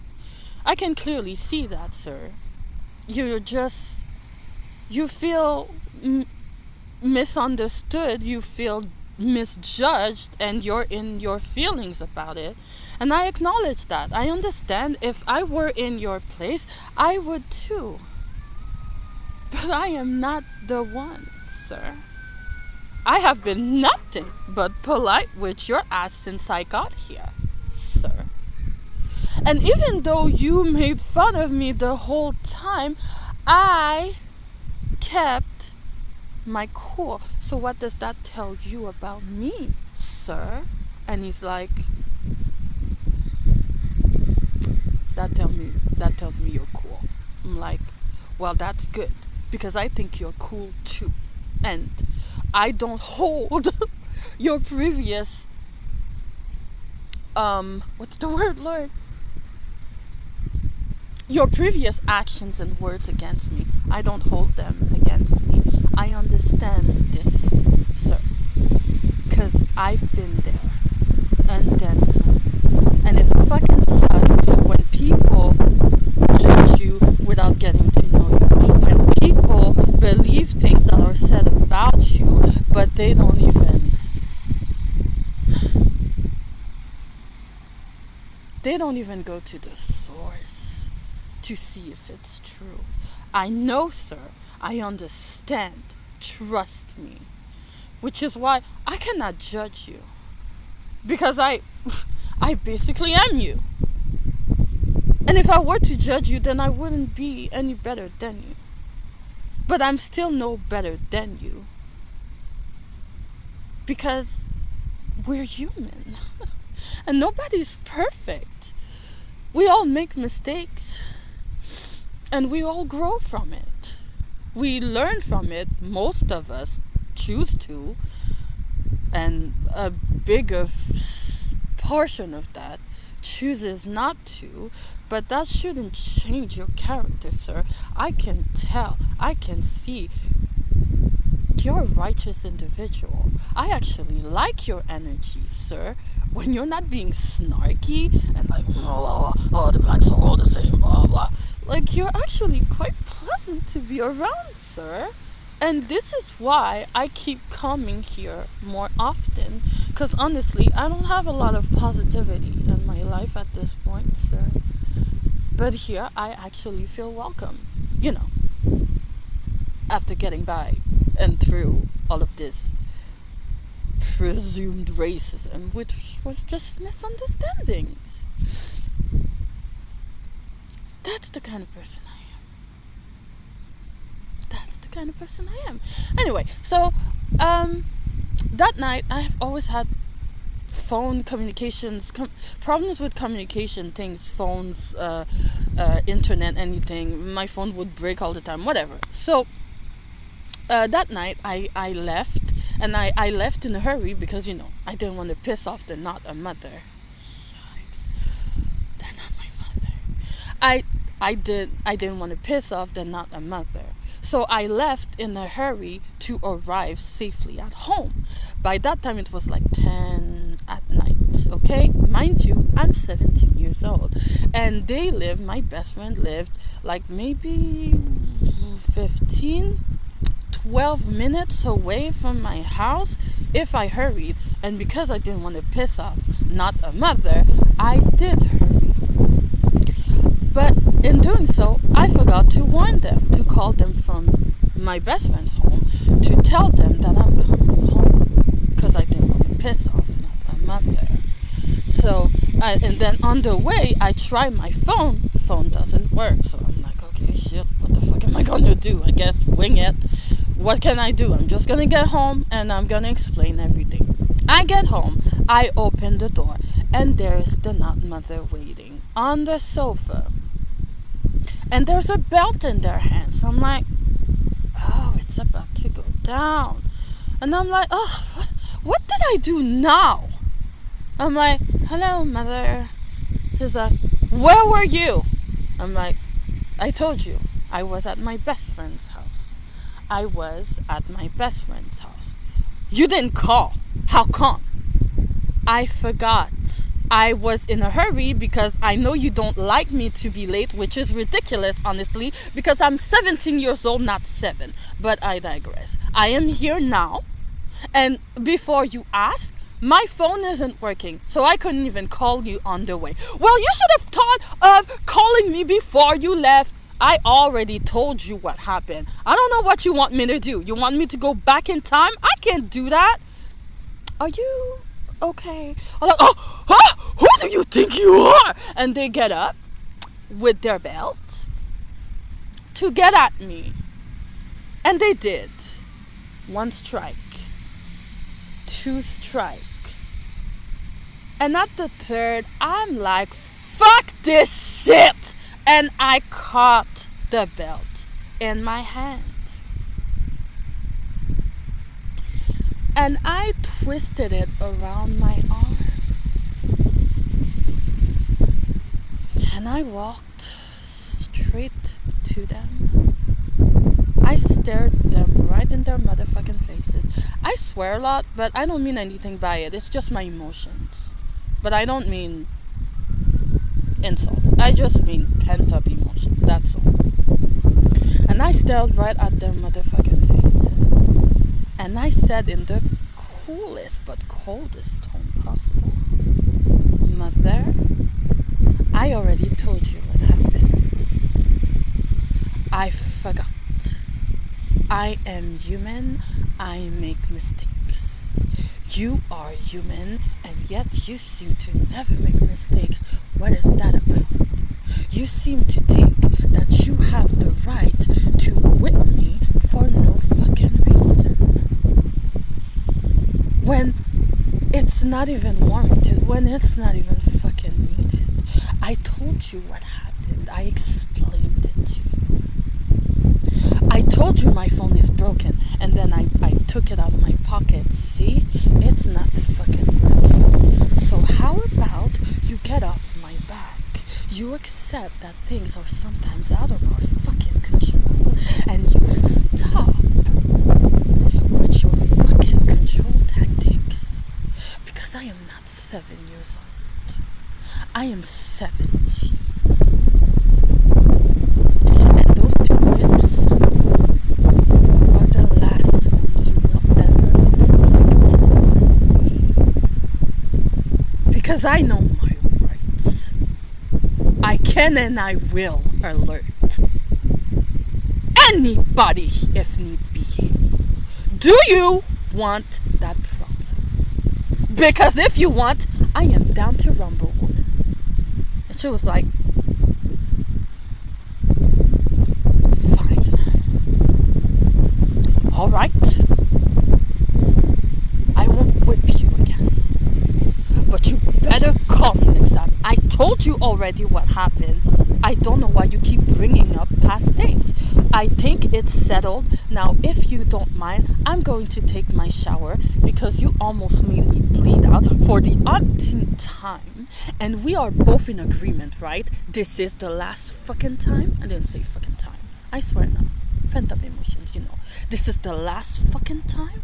Speaker 1: I can clearly see that, sir. You feel misunderstood, you feel misjudged, and you're in your feelings about it. And I acknowledge that. I understand. If I were in your place, I would too. But I am not the one, sir. I have been nothing but polite with your ass since I got here, sir. And even though you made fun of me the whole time, I kept my cool. So what does that tell you about me, sir? And he's like, that tells me you're cool. I'm like, well, that's good, because I think you're cool too. And I don't hold your previous what's the word, Lord? Your previous actions and words against me. I don't hold them against me. I understand this, sir. Because I've been there. And then some. And it fucking sucks when people judge you without getting to know you. When people believe things that are said about you, but they don't even go to the source to see if it's true. I know, sir. I understand. Trust me. Which is why I cannot judge you. Because I basically am you. And if I were to judge you, then I wouldn't be any better than you. But I'm still no better than you. Because we're human. And nobody's perfect. We all make mistakes. And we all grow from it. We learn from it. Most of us choose to. And a bigger portion of that chooses not to. But that shouldn't change your character, sir. I can tell. I can see. You're a righteous individual. I actually like your energy, sir. When you're not being snarky and like, oh, the blacks are all the same, blah, blah. Like, you're actually quite pleasant to be around, sir. And this is why I keep coming here more often. Because honestly, I don't have a lot of positivity in my life at this point, sir. But here, I actually feel welcome. You know, after getting by and through all of this presumed racism, which was just misunderstandings. That's the kind of person I am. That's the kind of person I am. Anyway, so that night I have always had phone communications, problems with communication things, phones, internet, anything. My phone would break all the time, whatever. So that night I left, and I left in a hurry because, I didn't want to piss off the not a mother. Yikes. They're not my mother. I didn't want to piss off the not a mother. So I left in a hurry to arrive safely at home. By that time it was like 10 at night, okay? Mind you, I'm 17 years old. And my best friend lived like maybe 12 minutes away from my house if I hurried. And because I didn't want to piss off not a mother, I did hurry. But in doing so, I forgot to warn them, to call them from my best friend's home, to tell them that I'm coming home, because I didn't want to piss off not a mother. So, and then on the way, I try my phone. Phone doesn't work. So I'm like, okay, shit, what the fuck am I going to do? I guess wing it. What can I do? I'm just going to get home and I'm going to explain everything. I get home, I open the door, and there's the not mother waiting on the sofa. And there's a belt in their hands. I'm like, oh, it's about to go down. And I'm like, oh, what did I do now? I'm like, hello, mother. She's like, where were you? I'm like, I told you, I was at my best friend's house. I was at my best friend's house. You didn't call. How come? I forgot. I was in a hurry because I know you don't like me to be late, which is ridiculous, honestly, because I'm 17 years old, not 7. But I digress. I am here now, and before you ask, my phone isn't working, so I couldn't even call you on the way. Well, you should have thought of calling me before you left. I already told you what happened. I don't know what you want me to do. You want me to go back in time? I can't do that. Are you okay? I'm like, oh, huh? Who do you think you are? And they get up with their belt to get at me. And they did. 1 strike. 2 strikes. And at the 3rd, I'm like, fuck this shit! And I caught the belt in my hand. And I twisted it around my arm. And I walked straight to them. I stared them right in their motherfucking faces. I swear a lot, but I don't mean anything by it. It's just my emotions. But I don't mean insults. I just mean pent-up emotions. That's all. And I stared right at their motherfucking faces. And I said in the coolest but coldest tone possible, Mother, I already told you what happened. I forgot. I am human. I make mistakes. You are human, and yet you seem to never make mistakes. What is that about? You seem to think that you have the right to whip me for no fucking reason. When it's not even warranted, when it's not even fucking needed. I told you what happened. I explained it to you. I told you my phone is broken, and then I took it out of my pocket. See? It's not fucking working. So how about you get off my back? You accept that things are sometimes out of our fucking control, and you stop with your fucking control tactics. Because I am not 7 years old. I am 17. And those 2 whips are the last ones you will ever inflict me. Because I know my rights. I can and I will alert anybody if need be. Do you want that problem? Because if you want, I am down to rumble, woman. And she was like, fine. Alright. I won't whip you again. told you already what happened. I don't know why you keep bringing up past things. I think it's settled. Now, if you don't mind, I'm going to take my shower because you almost made me bleed out for the umpteenth time. And we are both in agreement, right? This is the last fucking time. I didn't say fucking time. I swear now. Pent up emotions, you know. This is the last fucking time.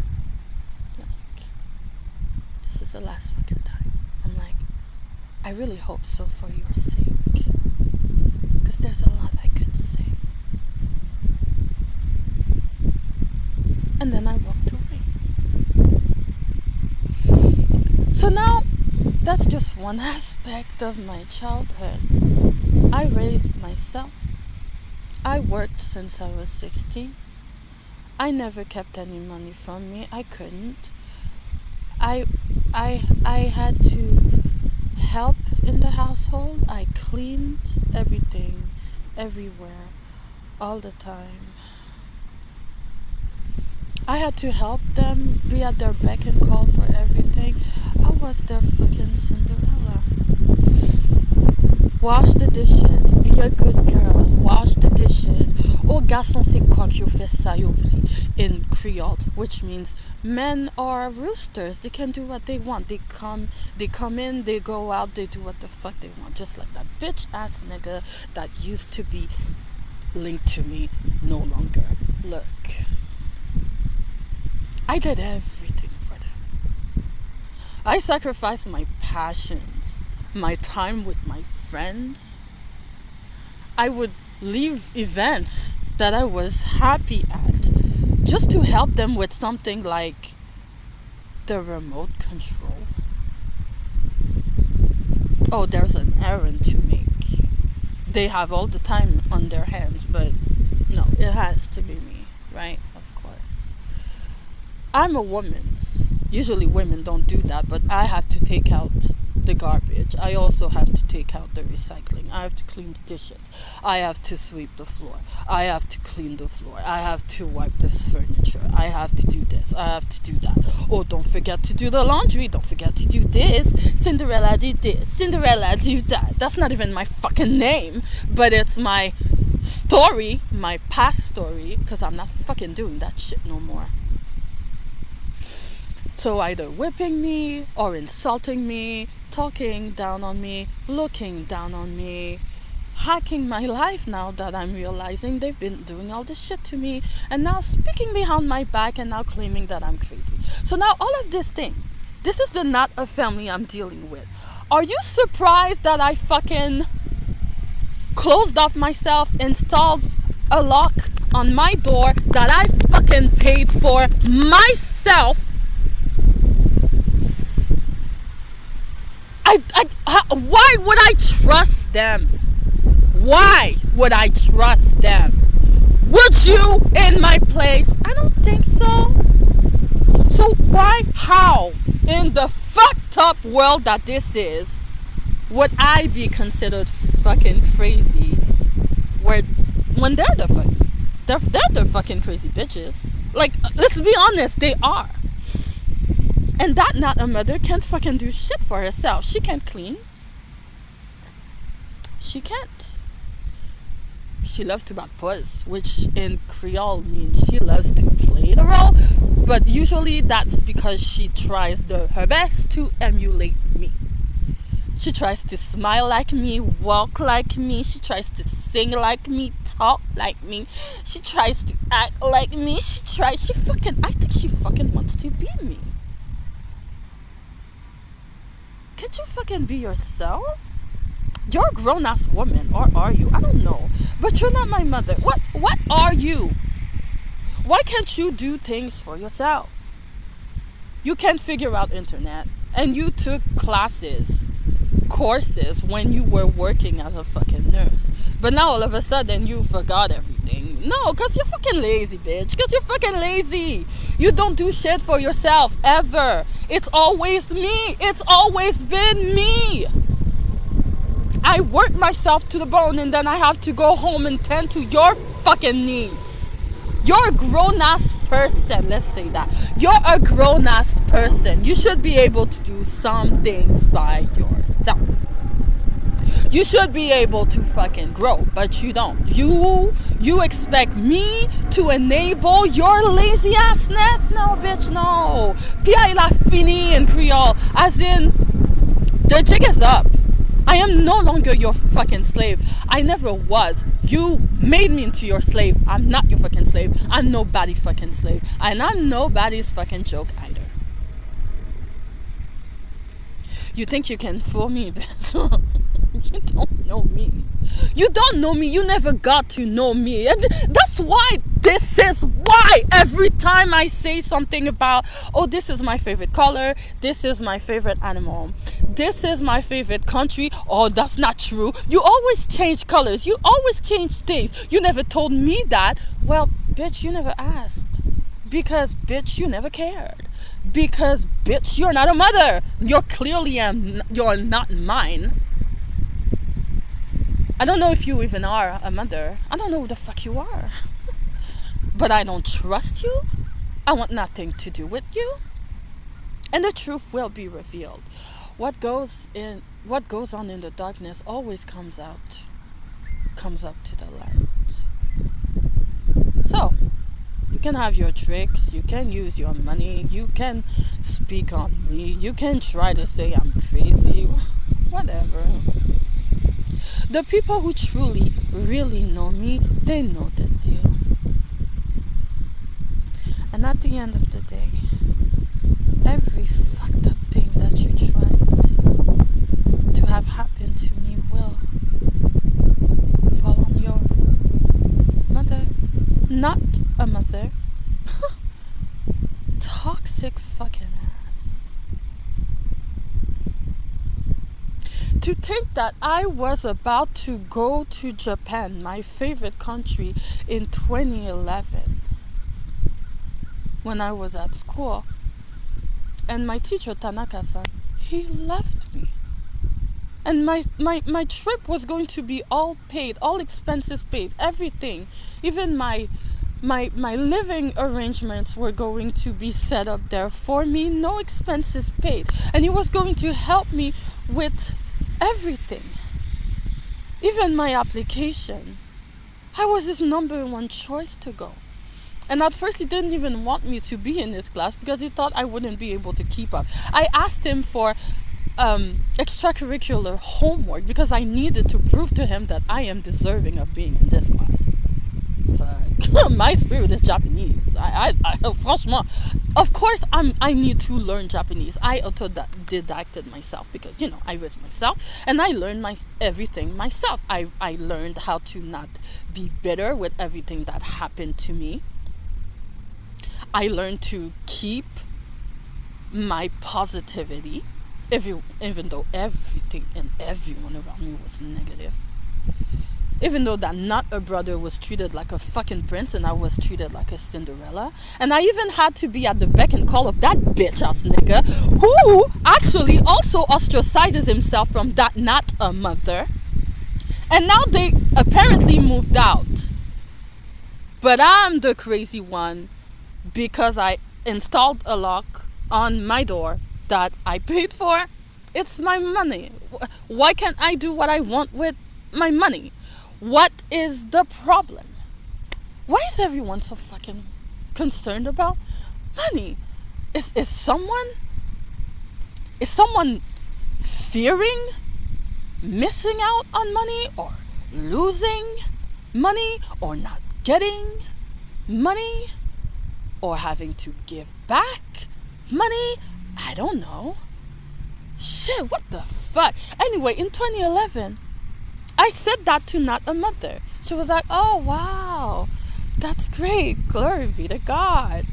Speaker 1: Like, this is the last fucking time. I'm like, I really hope so for your sake. Because there's a lot I could say. And then I walked away. So now, that's just one aspect of my childhood. I raised myself. I worked since I was 16. I never kept any money from me. I couldn't. I had to help in the household. I cleaned everything, everywhere, all the time. I had to help them, be at their beck and call for everything. I was their fucking Cinderella. Wash the dishes, be a good girl, wash the dishes. Oh, garçon, c'est quoi qui fait ça, in Creole, which means men are roosters. They can do what they want. They come in, they go out, they do what the fuck they want. Just like that bitch ass nigga that used to be linked to me, no longer. Look, I did everything for them. I sacrificed my passions, my time with my friends. I would leave events that I was happy at just to help them with something like the remote control. Oh, there's an errand to make. They have all the time on their hands, but no, it has to be me, right? Of course. I'm a woman. Usually women don't do that, but I have to take out the garbage. I also have to take out the recycling. I have to clean the dishes. I have to sweep the floor. I have to clean the floor. I have to wipe the furniture. I have to do this. I have to do that. Oh, don't forget to do the laundry. Don't forget to do this. Cinderella did this. Cinderella did that. That's not even my fucking name, but it's my story, my past story, because I'm not fucking doing that shit no more. So either whipping me or insulting me, talking down on me, looking down on me, hacking my life now that I'm realizing they've been doing all this shit to me, and now speaking behind my back and now claiming that I'm crazy. So now all of this is the not a family I'm dealing with. Are you surprised that I fucking closed off myself, installed a lock on my door that I fucking paid for myself? Why would I trust them? Why would I trust them? Would you in my place? I don't think so. So why, how, in the fucked up world that this is, would I be considered fucking crazy? When they're the fucking crazy bitches. Like, let's be honest, they are. And that not a mother can't fucking do shit for herself. She can't clean. She can't. She loves to bat puss, which in Creole means she loves to play the role. But usually that's because she tries her best to emulate me. She tries to smile like me, walk like me. She tries to sing like me, talk like me. She tries to act like me. I think she fucking wants to be me. Can't you fucking be yourself? You're a grown-ass woman, or are you? I don't know. But you're not my mother. What are you? Why can't you do things for yourself? You can't figure out internet. And you took courses when you were working as a fucking nurse. But now all of a sudden you forgot everything. No, because you're fucking lazy, bitch. Because you're fucking lazy. You don't do shit for yourself, ever. It's always me. It's always been me. I work myself to the bone and then I have to go home and tend to your fucking needs. You're a grown-ass person. Let's say that. You're a grown-ass person. You should be able to do some things by yourself. You should be able to fucking grow, but you don't. You expect me to enable your lazy assness? No, bitch, no. Pia il a fini in Creole, as in, the jig is up. I am no longer your fucking slave. I never was. You made me into your slave. I'm not your fucking slave. I'm nobody's fucking slave. And I'm nobody's fucking joke either. You think you can fool me, bitch? You don't know me. You don't know me. You never got to know me. And that's why, this is why every time I say something about, oh, this is my favorite color, this is my favorite animal, this is my favorite country, oh, that's not true. You always change colors. You always change things. You never told me that. Well, bitch, you never asked. Because, bitch, you never cared. Because, bitch, you're not a mother. You're not mine. I don't know if you even are a mother. I don't know who the fuck you are. But I don't trust you. I want nothing to do with you. And the truth will be revealed. What goes on in the darkness always comes up to the light. So, you can have your tricks, you can use your money, you can speak on me, you can try to say I'm crazy, whatever. The people who truly, really know me, they know the deal. And at the end of the day, every fucked up thing that you tried to have happen to me will fall on your mother. Not a mother. Toxic fucking ass. To think that I was about to go to Japan, my favorite country, in 2011 when I was at school, and my teacher Tanaka-san, he left me, and my trip was going to be all paid, all expenses paid, everything, even my living arrangements were going to be set up there for me, no expenses paid, and he was going to help me with everything, even my application. I was his number one choice to go. And at first he didn't even want me to be in his class because he thought I wouldn't be able to keep up. I asked him for extracurricular homework because I needed to prove to him that I am deserving of being in this class. Fuck. My spirit is Japanese. I franchement, of course I need to learn Japanese. I autodidacted myself because, I was myself and I learned everything myself. I learned how to not be bitter with everything that happened to me. I learned to keep my positivity, even though everything and everyone around me was negative. Even though that not a brother was treated like a fucking prince and I was treated like a Cinderella. And I even had to be at the beck and call of that bitch ass nigga who actually also ostracizes himself from that not a mother. And now they apparently moved out. But I'm the crazy one because I installed a lock on my door that I paid for. It's my money. Why can't I do what I want with my money? What is the problem? Why is everyone so fucking concerned about money? Is someone fearing missing out on money or losing money or not getting money or having to give back money? I don't know. Shit, what the fuck? Anyway, in 2011, I said that to not a mother. She was like, oh, wow, that's great. Glory be to God.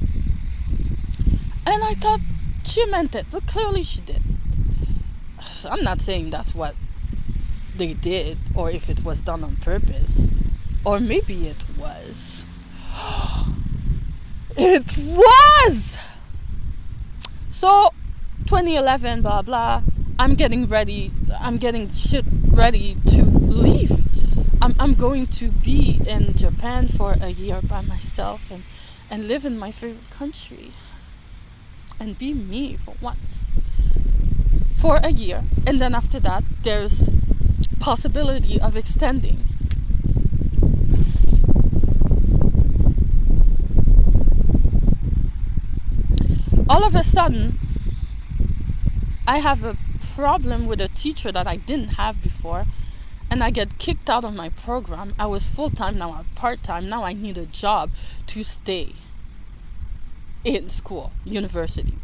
Speaker 1: And I thought she meant it, but clearly she didn't. So I'm not saying that's what they did or if it was done on purpose. Or maybe it was. It was! So, 2011, blah, blah. I'm getting shit ready to leave. I'm going to be in Japan for a year by myself and live in my favorite country. And be me for once. For a year. And then after that, there's possibility of extending. All of a sudden, I have a problem with a teacher that I didn't have before, and I get kicked out of my program. I was full-time, now I'm part-time. Now I need a job to stay in school, university.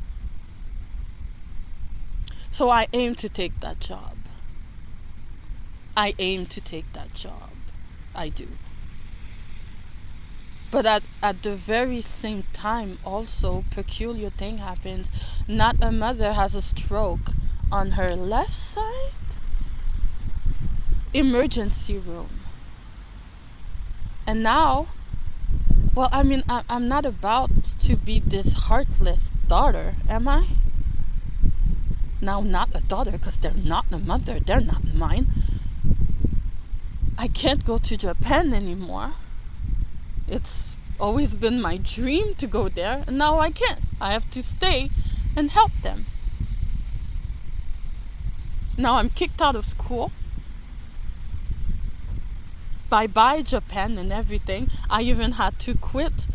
Speaker 1: So I aim to take that job. I do. But at the very same time, also, peculiar thing happens. Not a mother has a stroke on her left side. Emergency room. And now, well, I mean, I'm not about to be this heartless daughter, am I? Now, not a daughter, because they're not a mother. They're not mine. I can't go to Japan anymore. It's always been my dream to go there, and now I can't. I have to stay and help them. Now I'm kicked out of school. Bye-bye Japan and everything. I even had to quit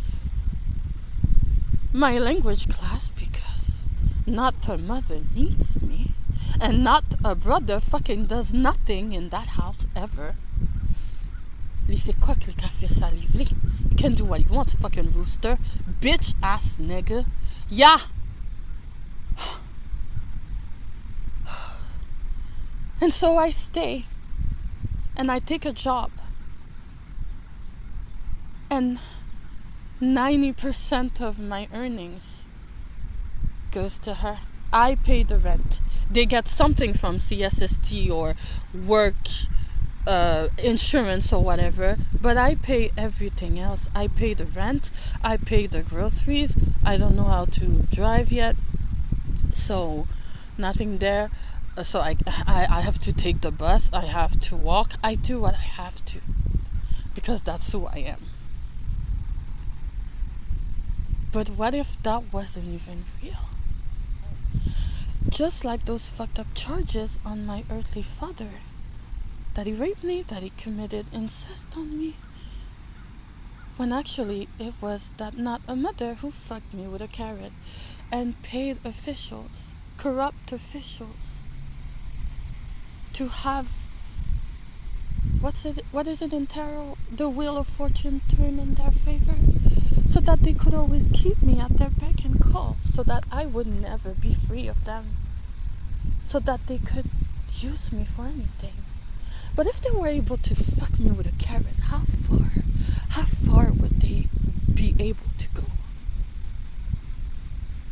Speaker 1: my language class because not a mother needs me, and not a brother fucking does nothing in that house ever. C'est quoi que le café salivé? He can do what he wants, fucking rooster. Bitch ass nigga. Yeah. And so I stay. And I take a job. And 90% of my earnings goes to her. I pay the rent. They get something from CSST or work insurance or whatever, but I pay everything else. I pay the rent, I pay the groceries. I don't know how to drive yet, so nothing there. So I have to take the bus, I have to walk, I do what I have to, because that's who I am. But what if that wasn't even real? Just like those fucked up charges on my earthly father. That he raped me, that he committed incest on me. When actually it was that not a mother who fucked me with a carrot and paid officials, corrupt officials, to have, what is it in tarot? The wheel of fortune turn in their favor, so that they could always keep me at their beck and call, so that I would never be free of them, so that they could use me for anything. But if they were able to fuck me with a carrot, how far would they be able to go?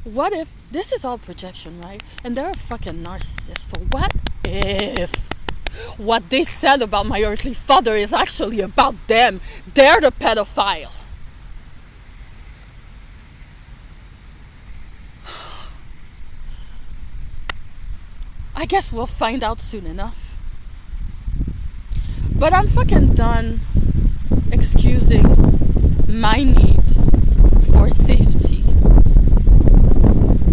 Speaker 1: What if, this is all projection, right? And they're a fucking narcissist, so what if what they said about my earthly father is actually about them? They're the pedophile. I guess we'll find out soon enough. But I'm fucking done excusing my need for safety.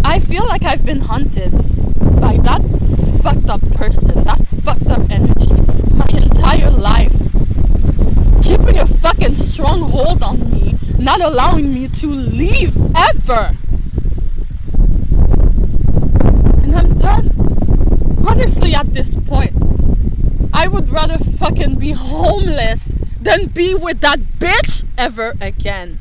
Speaker 1: I feel like I've been hunted by that fucked up person, that fucked up energy, my entire life. Keeping a fucking strong hold on me, not allowing me to leave ever. And I'm done. Honestly, at this point, I would rather fucking be homeless than be with that bitch ever again.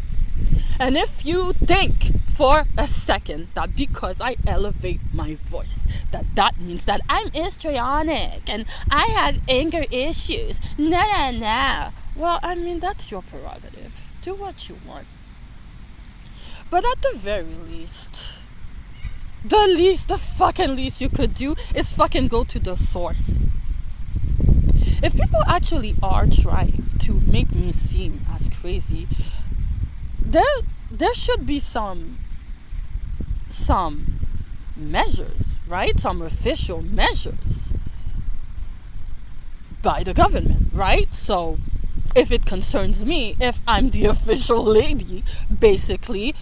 Speaker 1: And if you think for a second that because I elevate my voice, that means that I'm histrionic and I have anger issues, no. Well, I mean, that's your prerogative. Do what you want. But at the very least, the fucking least you could do is fucking go to the source. If people actually are trying to make me seem as crazy, there should be some measures, right? Some official measures by the government, right? So if it concerns me, if I'm the official lady, basically,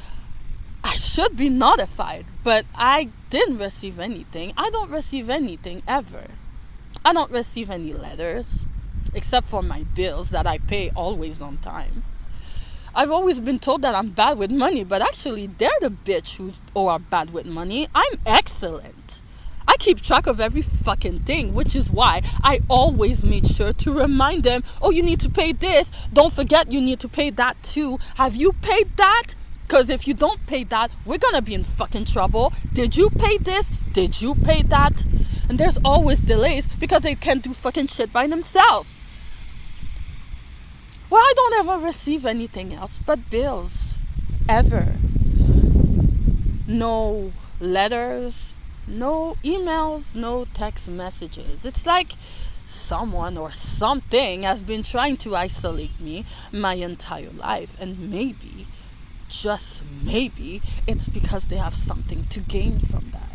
Speaker 1: I should be notified. But I didn't receive anything. I don't receive anything ever. I don't receive any letters, except for my bills that I pay always on time. I've always been told that I'm bad with money, but actually they're the bitch who are bad with money. I'm excellent. I keep track of every fucking thing, which is why I always make sure to remind them, oh, you need to pay this. Don't forget you need to pay that too. Have you paid that? Because if you don't pay that, we're going to be in fucking trouble. Did you pay this? Did you pay that? And there's always delays because they can't do fucking shit by themselves. Well, I don't ever receive anything else but bills. Ever. No letters, no emails, no text messages. It's like someone or something has been trying to isolate me my entire life, and maybe, just maybe, it's because they have something to gain from that.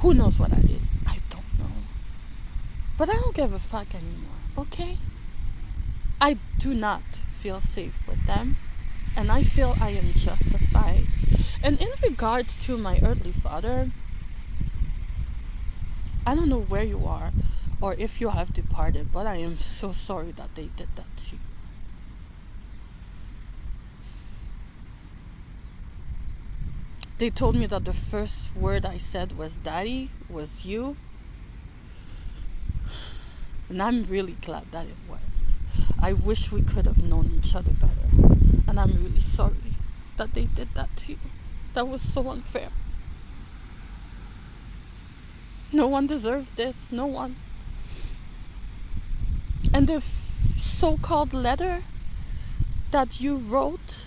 Speaker 1: Who knows what that is? I don't know. But I don't give a fuck anymore, okay? I do not feel safe with them, and I feel I am justified. And in regards to my earthly father, I don't know where you are or if you have departed, but I am so sorry that they did that to you. They told me that the first word I said was daddy, was you. And I'm really glad that it was. I wish we could have known each other better. And I'm really sorry that they did that to you. That was so unfair. No one deserves this. No one. And the so-called letter that you wrote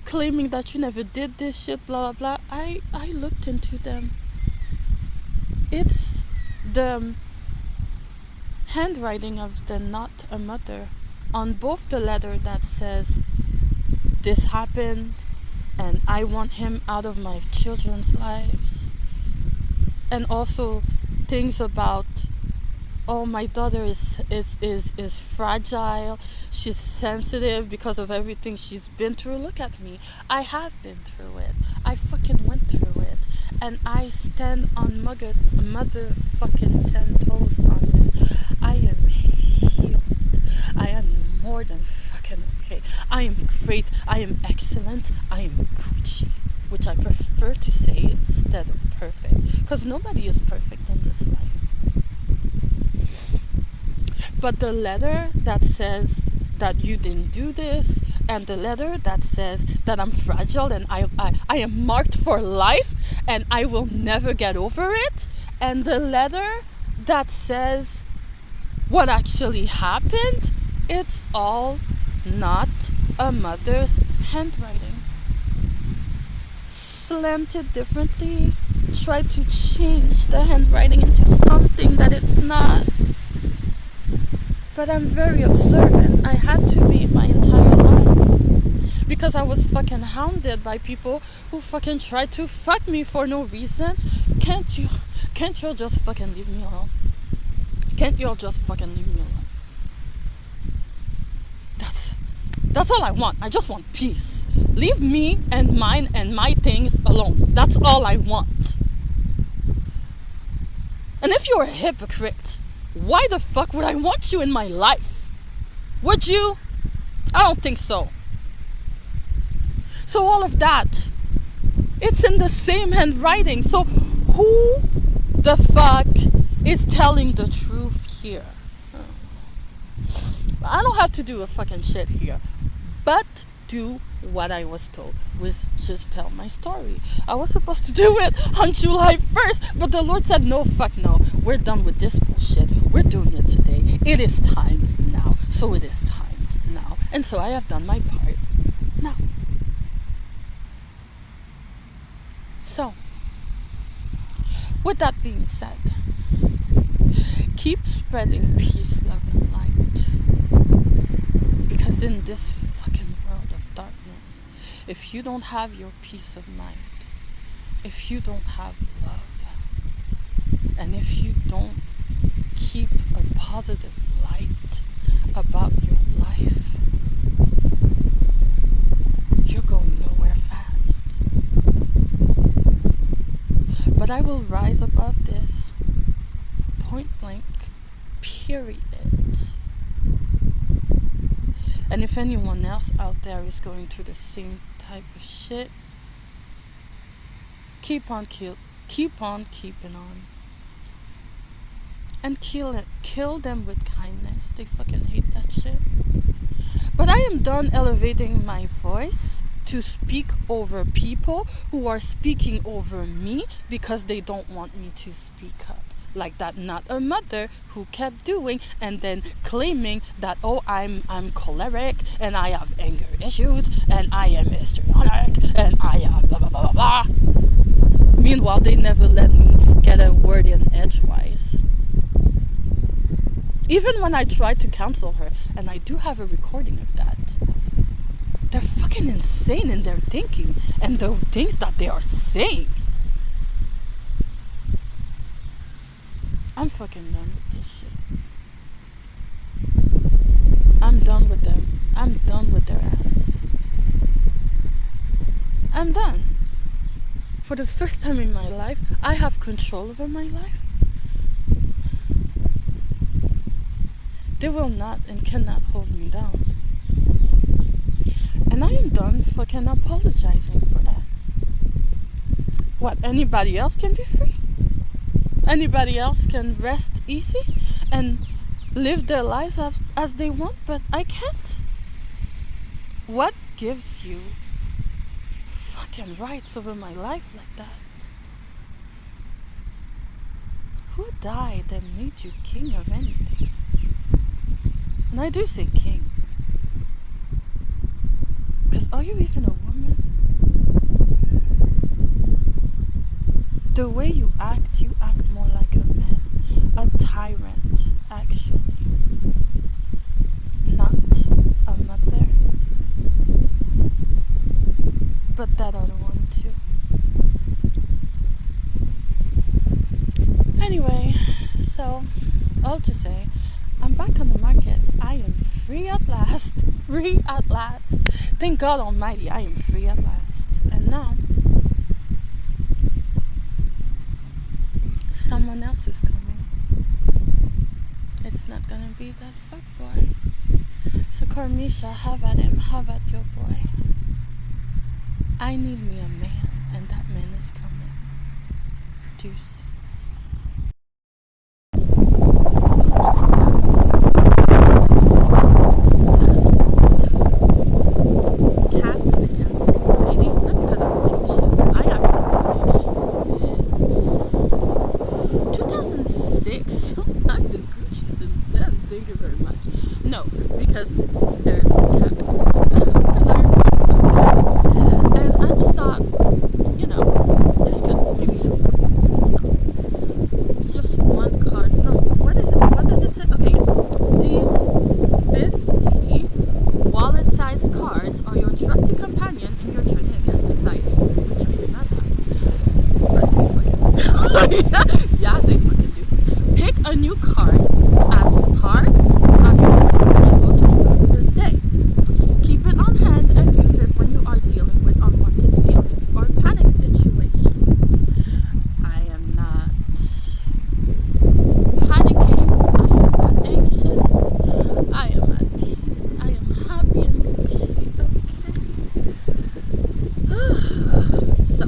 Speaker 1: claiming that you never did this shit, blah, blah, blah. I looked into them. It's the handwriting of the not a mother on both the letter that says this happened and I want him out of my children's lives, and also things about, oh, my daughter is fragile, she's sensitive because of everything she's been through. Look at me. I have been through it. I fucking went through it. And I stand on mother fucking 10 toes on it. I am healed. I am more than fucking okay. I am great. I am excellent. I am Gucci, which I prefer to say instead of perfect, because nobody is perfect in this life. But the letter that says that you didn't do this, and the letter that says that I'm fragile and I am marked for life and I will never get over it, and the letter that says what actually happened, it's all not a mother's handwriting. Slanted differently, tried to change the handwriting into something that it's not. But I'm very observant. I had to be my entire life. Because I was fucking hounded by people who fucking tried to fuck me for no reason. Can't y'all just fucking leave me alone? Can't y'all just fucking leave me alone? That's all I want. I just want peace. Leave me and mine and my things alone. That's all I want. And if you're a hypocrite, why the fuck would I want you in my life? Would you? I don't think so. So all of that, it's in the same handwriting. So who the fuck is telling the truth here? I don't have to do a fucking shit here, but do what I was told, which just tell my story. I was supposed to do it on July 1st, but the Lord said, no, fuck no. We're done with this bullshit. We're doing it today. It is time now. So it is time now. And so I have done my part now. So, with that being said, keep spreading peace, love, and light. Because in this fucking world of darkness, if you don't have your peace of mind, if you don't have love, and if you don't keep a positive light about your life, you're going nowhere fast. But I will rise above this, point blank, period. And if anyone else out there is going through the same type of shit, keep on keeping on. And kill them with kindness. They fucking hate that shit. But I am done elevating my voice to speak over people who are speaking over me because they don't want me to speak up. Like that not a mother who kept doing and then claiming that, oh, I'm choleric and I have anger issues and I am histrionic and I have blah blah blah blah blah. Meanwhile, they never let me get a word in edgewise. Even when I tried to counsel her, and I do have a recording of that, they're fucking insane in their thinking and the things that they are saying. I'm fucking done with this shit. I'm done with them. I'm done with their ass. I'm done. For the first time in my life, I have control over my life. They will not and cannot hold me down. And I am done fucking apologizing for that. What, anybody else can be free? Anybody else can rest easy and live their lives as they want, but I can't? What gives you fucking rights over my life like that? Who died and made you king of anything? And I do say king. Because are you even a woman? The way you act more like a man. A tyrant, actually. Not a mother. But that other one too. Anyway, so, all to say, I'm back on the market. I am free at last. Free at last. Thank God Almighty, I am free at last. And now, someone else is coming. It's not gonna be that fuckboy. So Carmisha, have at him. Have at your boy. I need me a man, and that man is coming. Deuces. Yeah, they fucking do. Pick a new card as part of your ritual to start your day. Keep it on hand and use it when you are dealing with unwanted feelings or panic situations. I am not panicking. I am not anxious. I am at peace. I am happy and Gucci. Okay. So,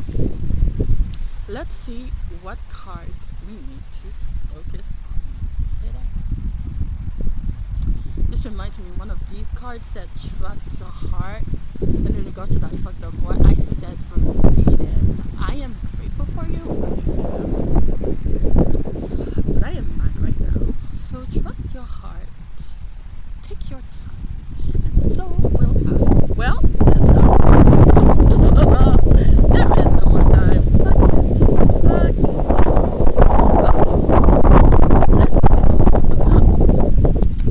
Speaker 1: let's see what card we need to focus on today. This reminds me, one of these cards said trust your heart, and in regard to that fucked up boy, I said verbatim, I am grateful for you, but I am mad right now. So trust your heart, take your time, and so will I. Well, that's how. There is no more time. Fuck it. Fuck.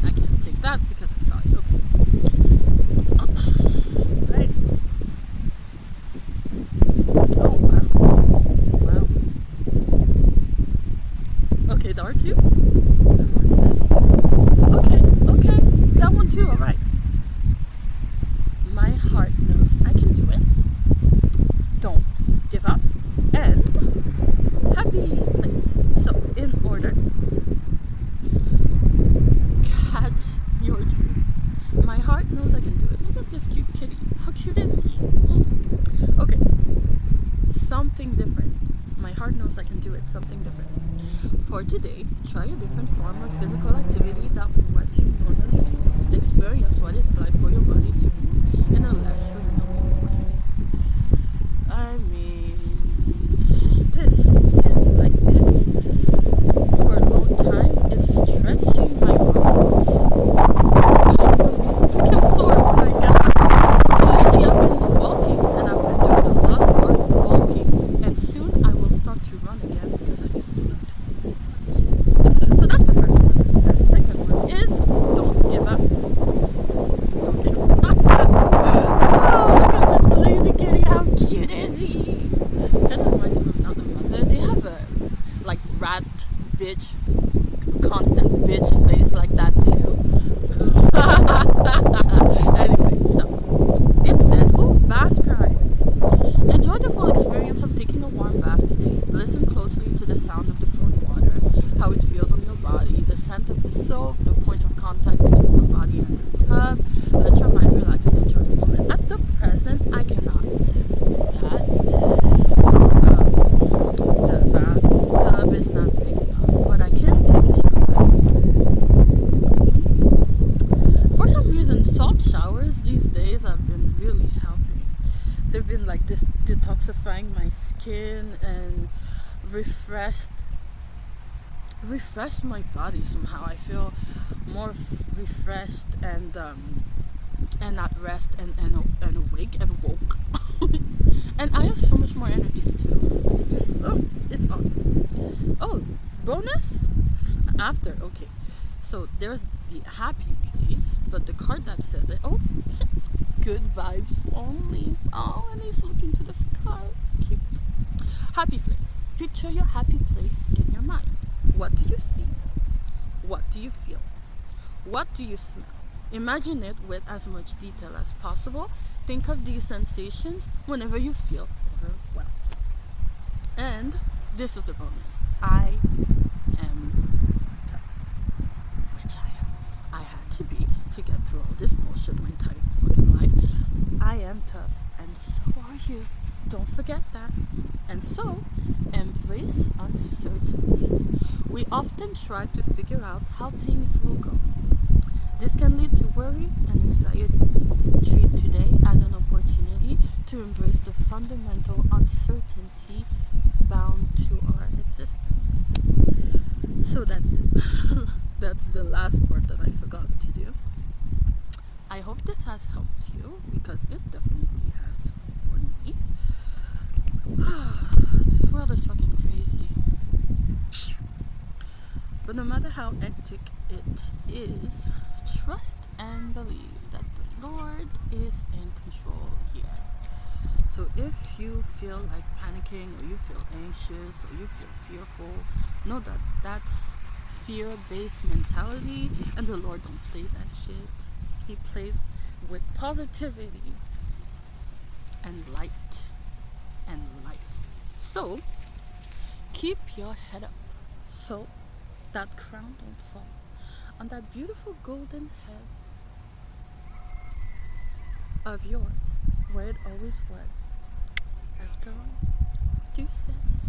Speaker 1: I can't take that because I saw it. Okay. Right. Oh, wow. heart knows I can do it, something different. For today, try a different form of physical activity that what you normally do. Experience what it's like for your body to move in a less familiar way. I mean, this, like this, for a long time, it's stretching my muscles. I'm gonna be fucking sore when I get up. Lately, I've been walking, and I've been doing a lot more walking, and soon I will start to run again because I used to love to run so much. So that's the first one. The second one is don't give up. Don't give up. Oh, look at this lazy kitty. How cute is he? Kind of reminds me of Not the Mother. They have a like rat bitch, constant bitch face like that too. Anyway, so it says, "Ooh, bath time. Enjoy the full experience of taking a warm bath today. Listen closely to the sound of the flowing water, how it feels on your body, the scent of the soap, the point of contact between your body and the tub. Let your mind relax and enjoy the moment. At the present, I cannot do that. The bathtub is not big enough, but I can take a shower. For some reason, salt showers these days have been really helping. They've been like this detoxifying my skin and refreshed refreshed my body somehow. I feel more refreshed and at rest and awake and woke. And I have so much more energy too. It's just it's awesome. Oh, bonus after. Okay, so there's the happy place, but the card that says it. Oh, good vibes only. Oh, and he's looking to the sky. Cute. Happy place. Picture your happy place in your mind. What do you see? What do you feel? What do you smell? Imagine it with as much detail as possible. Think of these sensations whenever you feel overwhelmed. And this is the bonus. I am tough. Which I am. I had to be to get through all this bullshit my entire fucking life. I am tough. And so are you. Don't forget that. And so, embrace uncertainty. We often try to figure out how things will go. This can lead to worry and anxiety. Treat today as an opportunity to embrace the fundamental uncertainty bound to our existence. So that's it. That's the last part that I forgot to do. I hope this has helped you because it definitely has for me. This world is fucking crazy. But no matter how hectic it is, trust and believe that the Lord is in control here. So if you feel like panicking or you feel anxious or you feel fearful, know that that's fear-based mentality, and the Lord don't play that shit. He plays with positivity and light and life. So keep your head up so that crown don't fall on that beautiful golden head of yours where it always was. After all, deuces.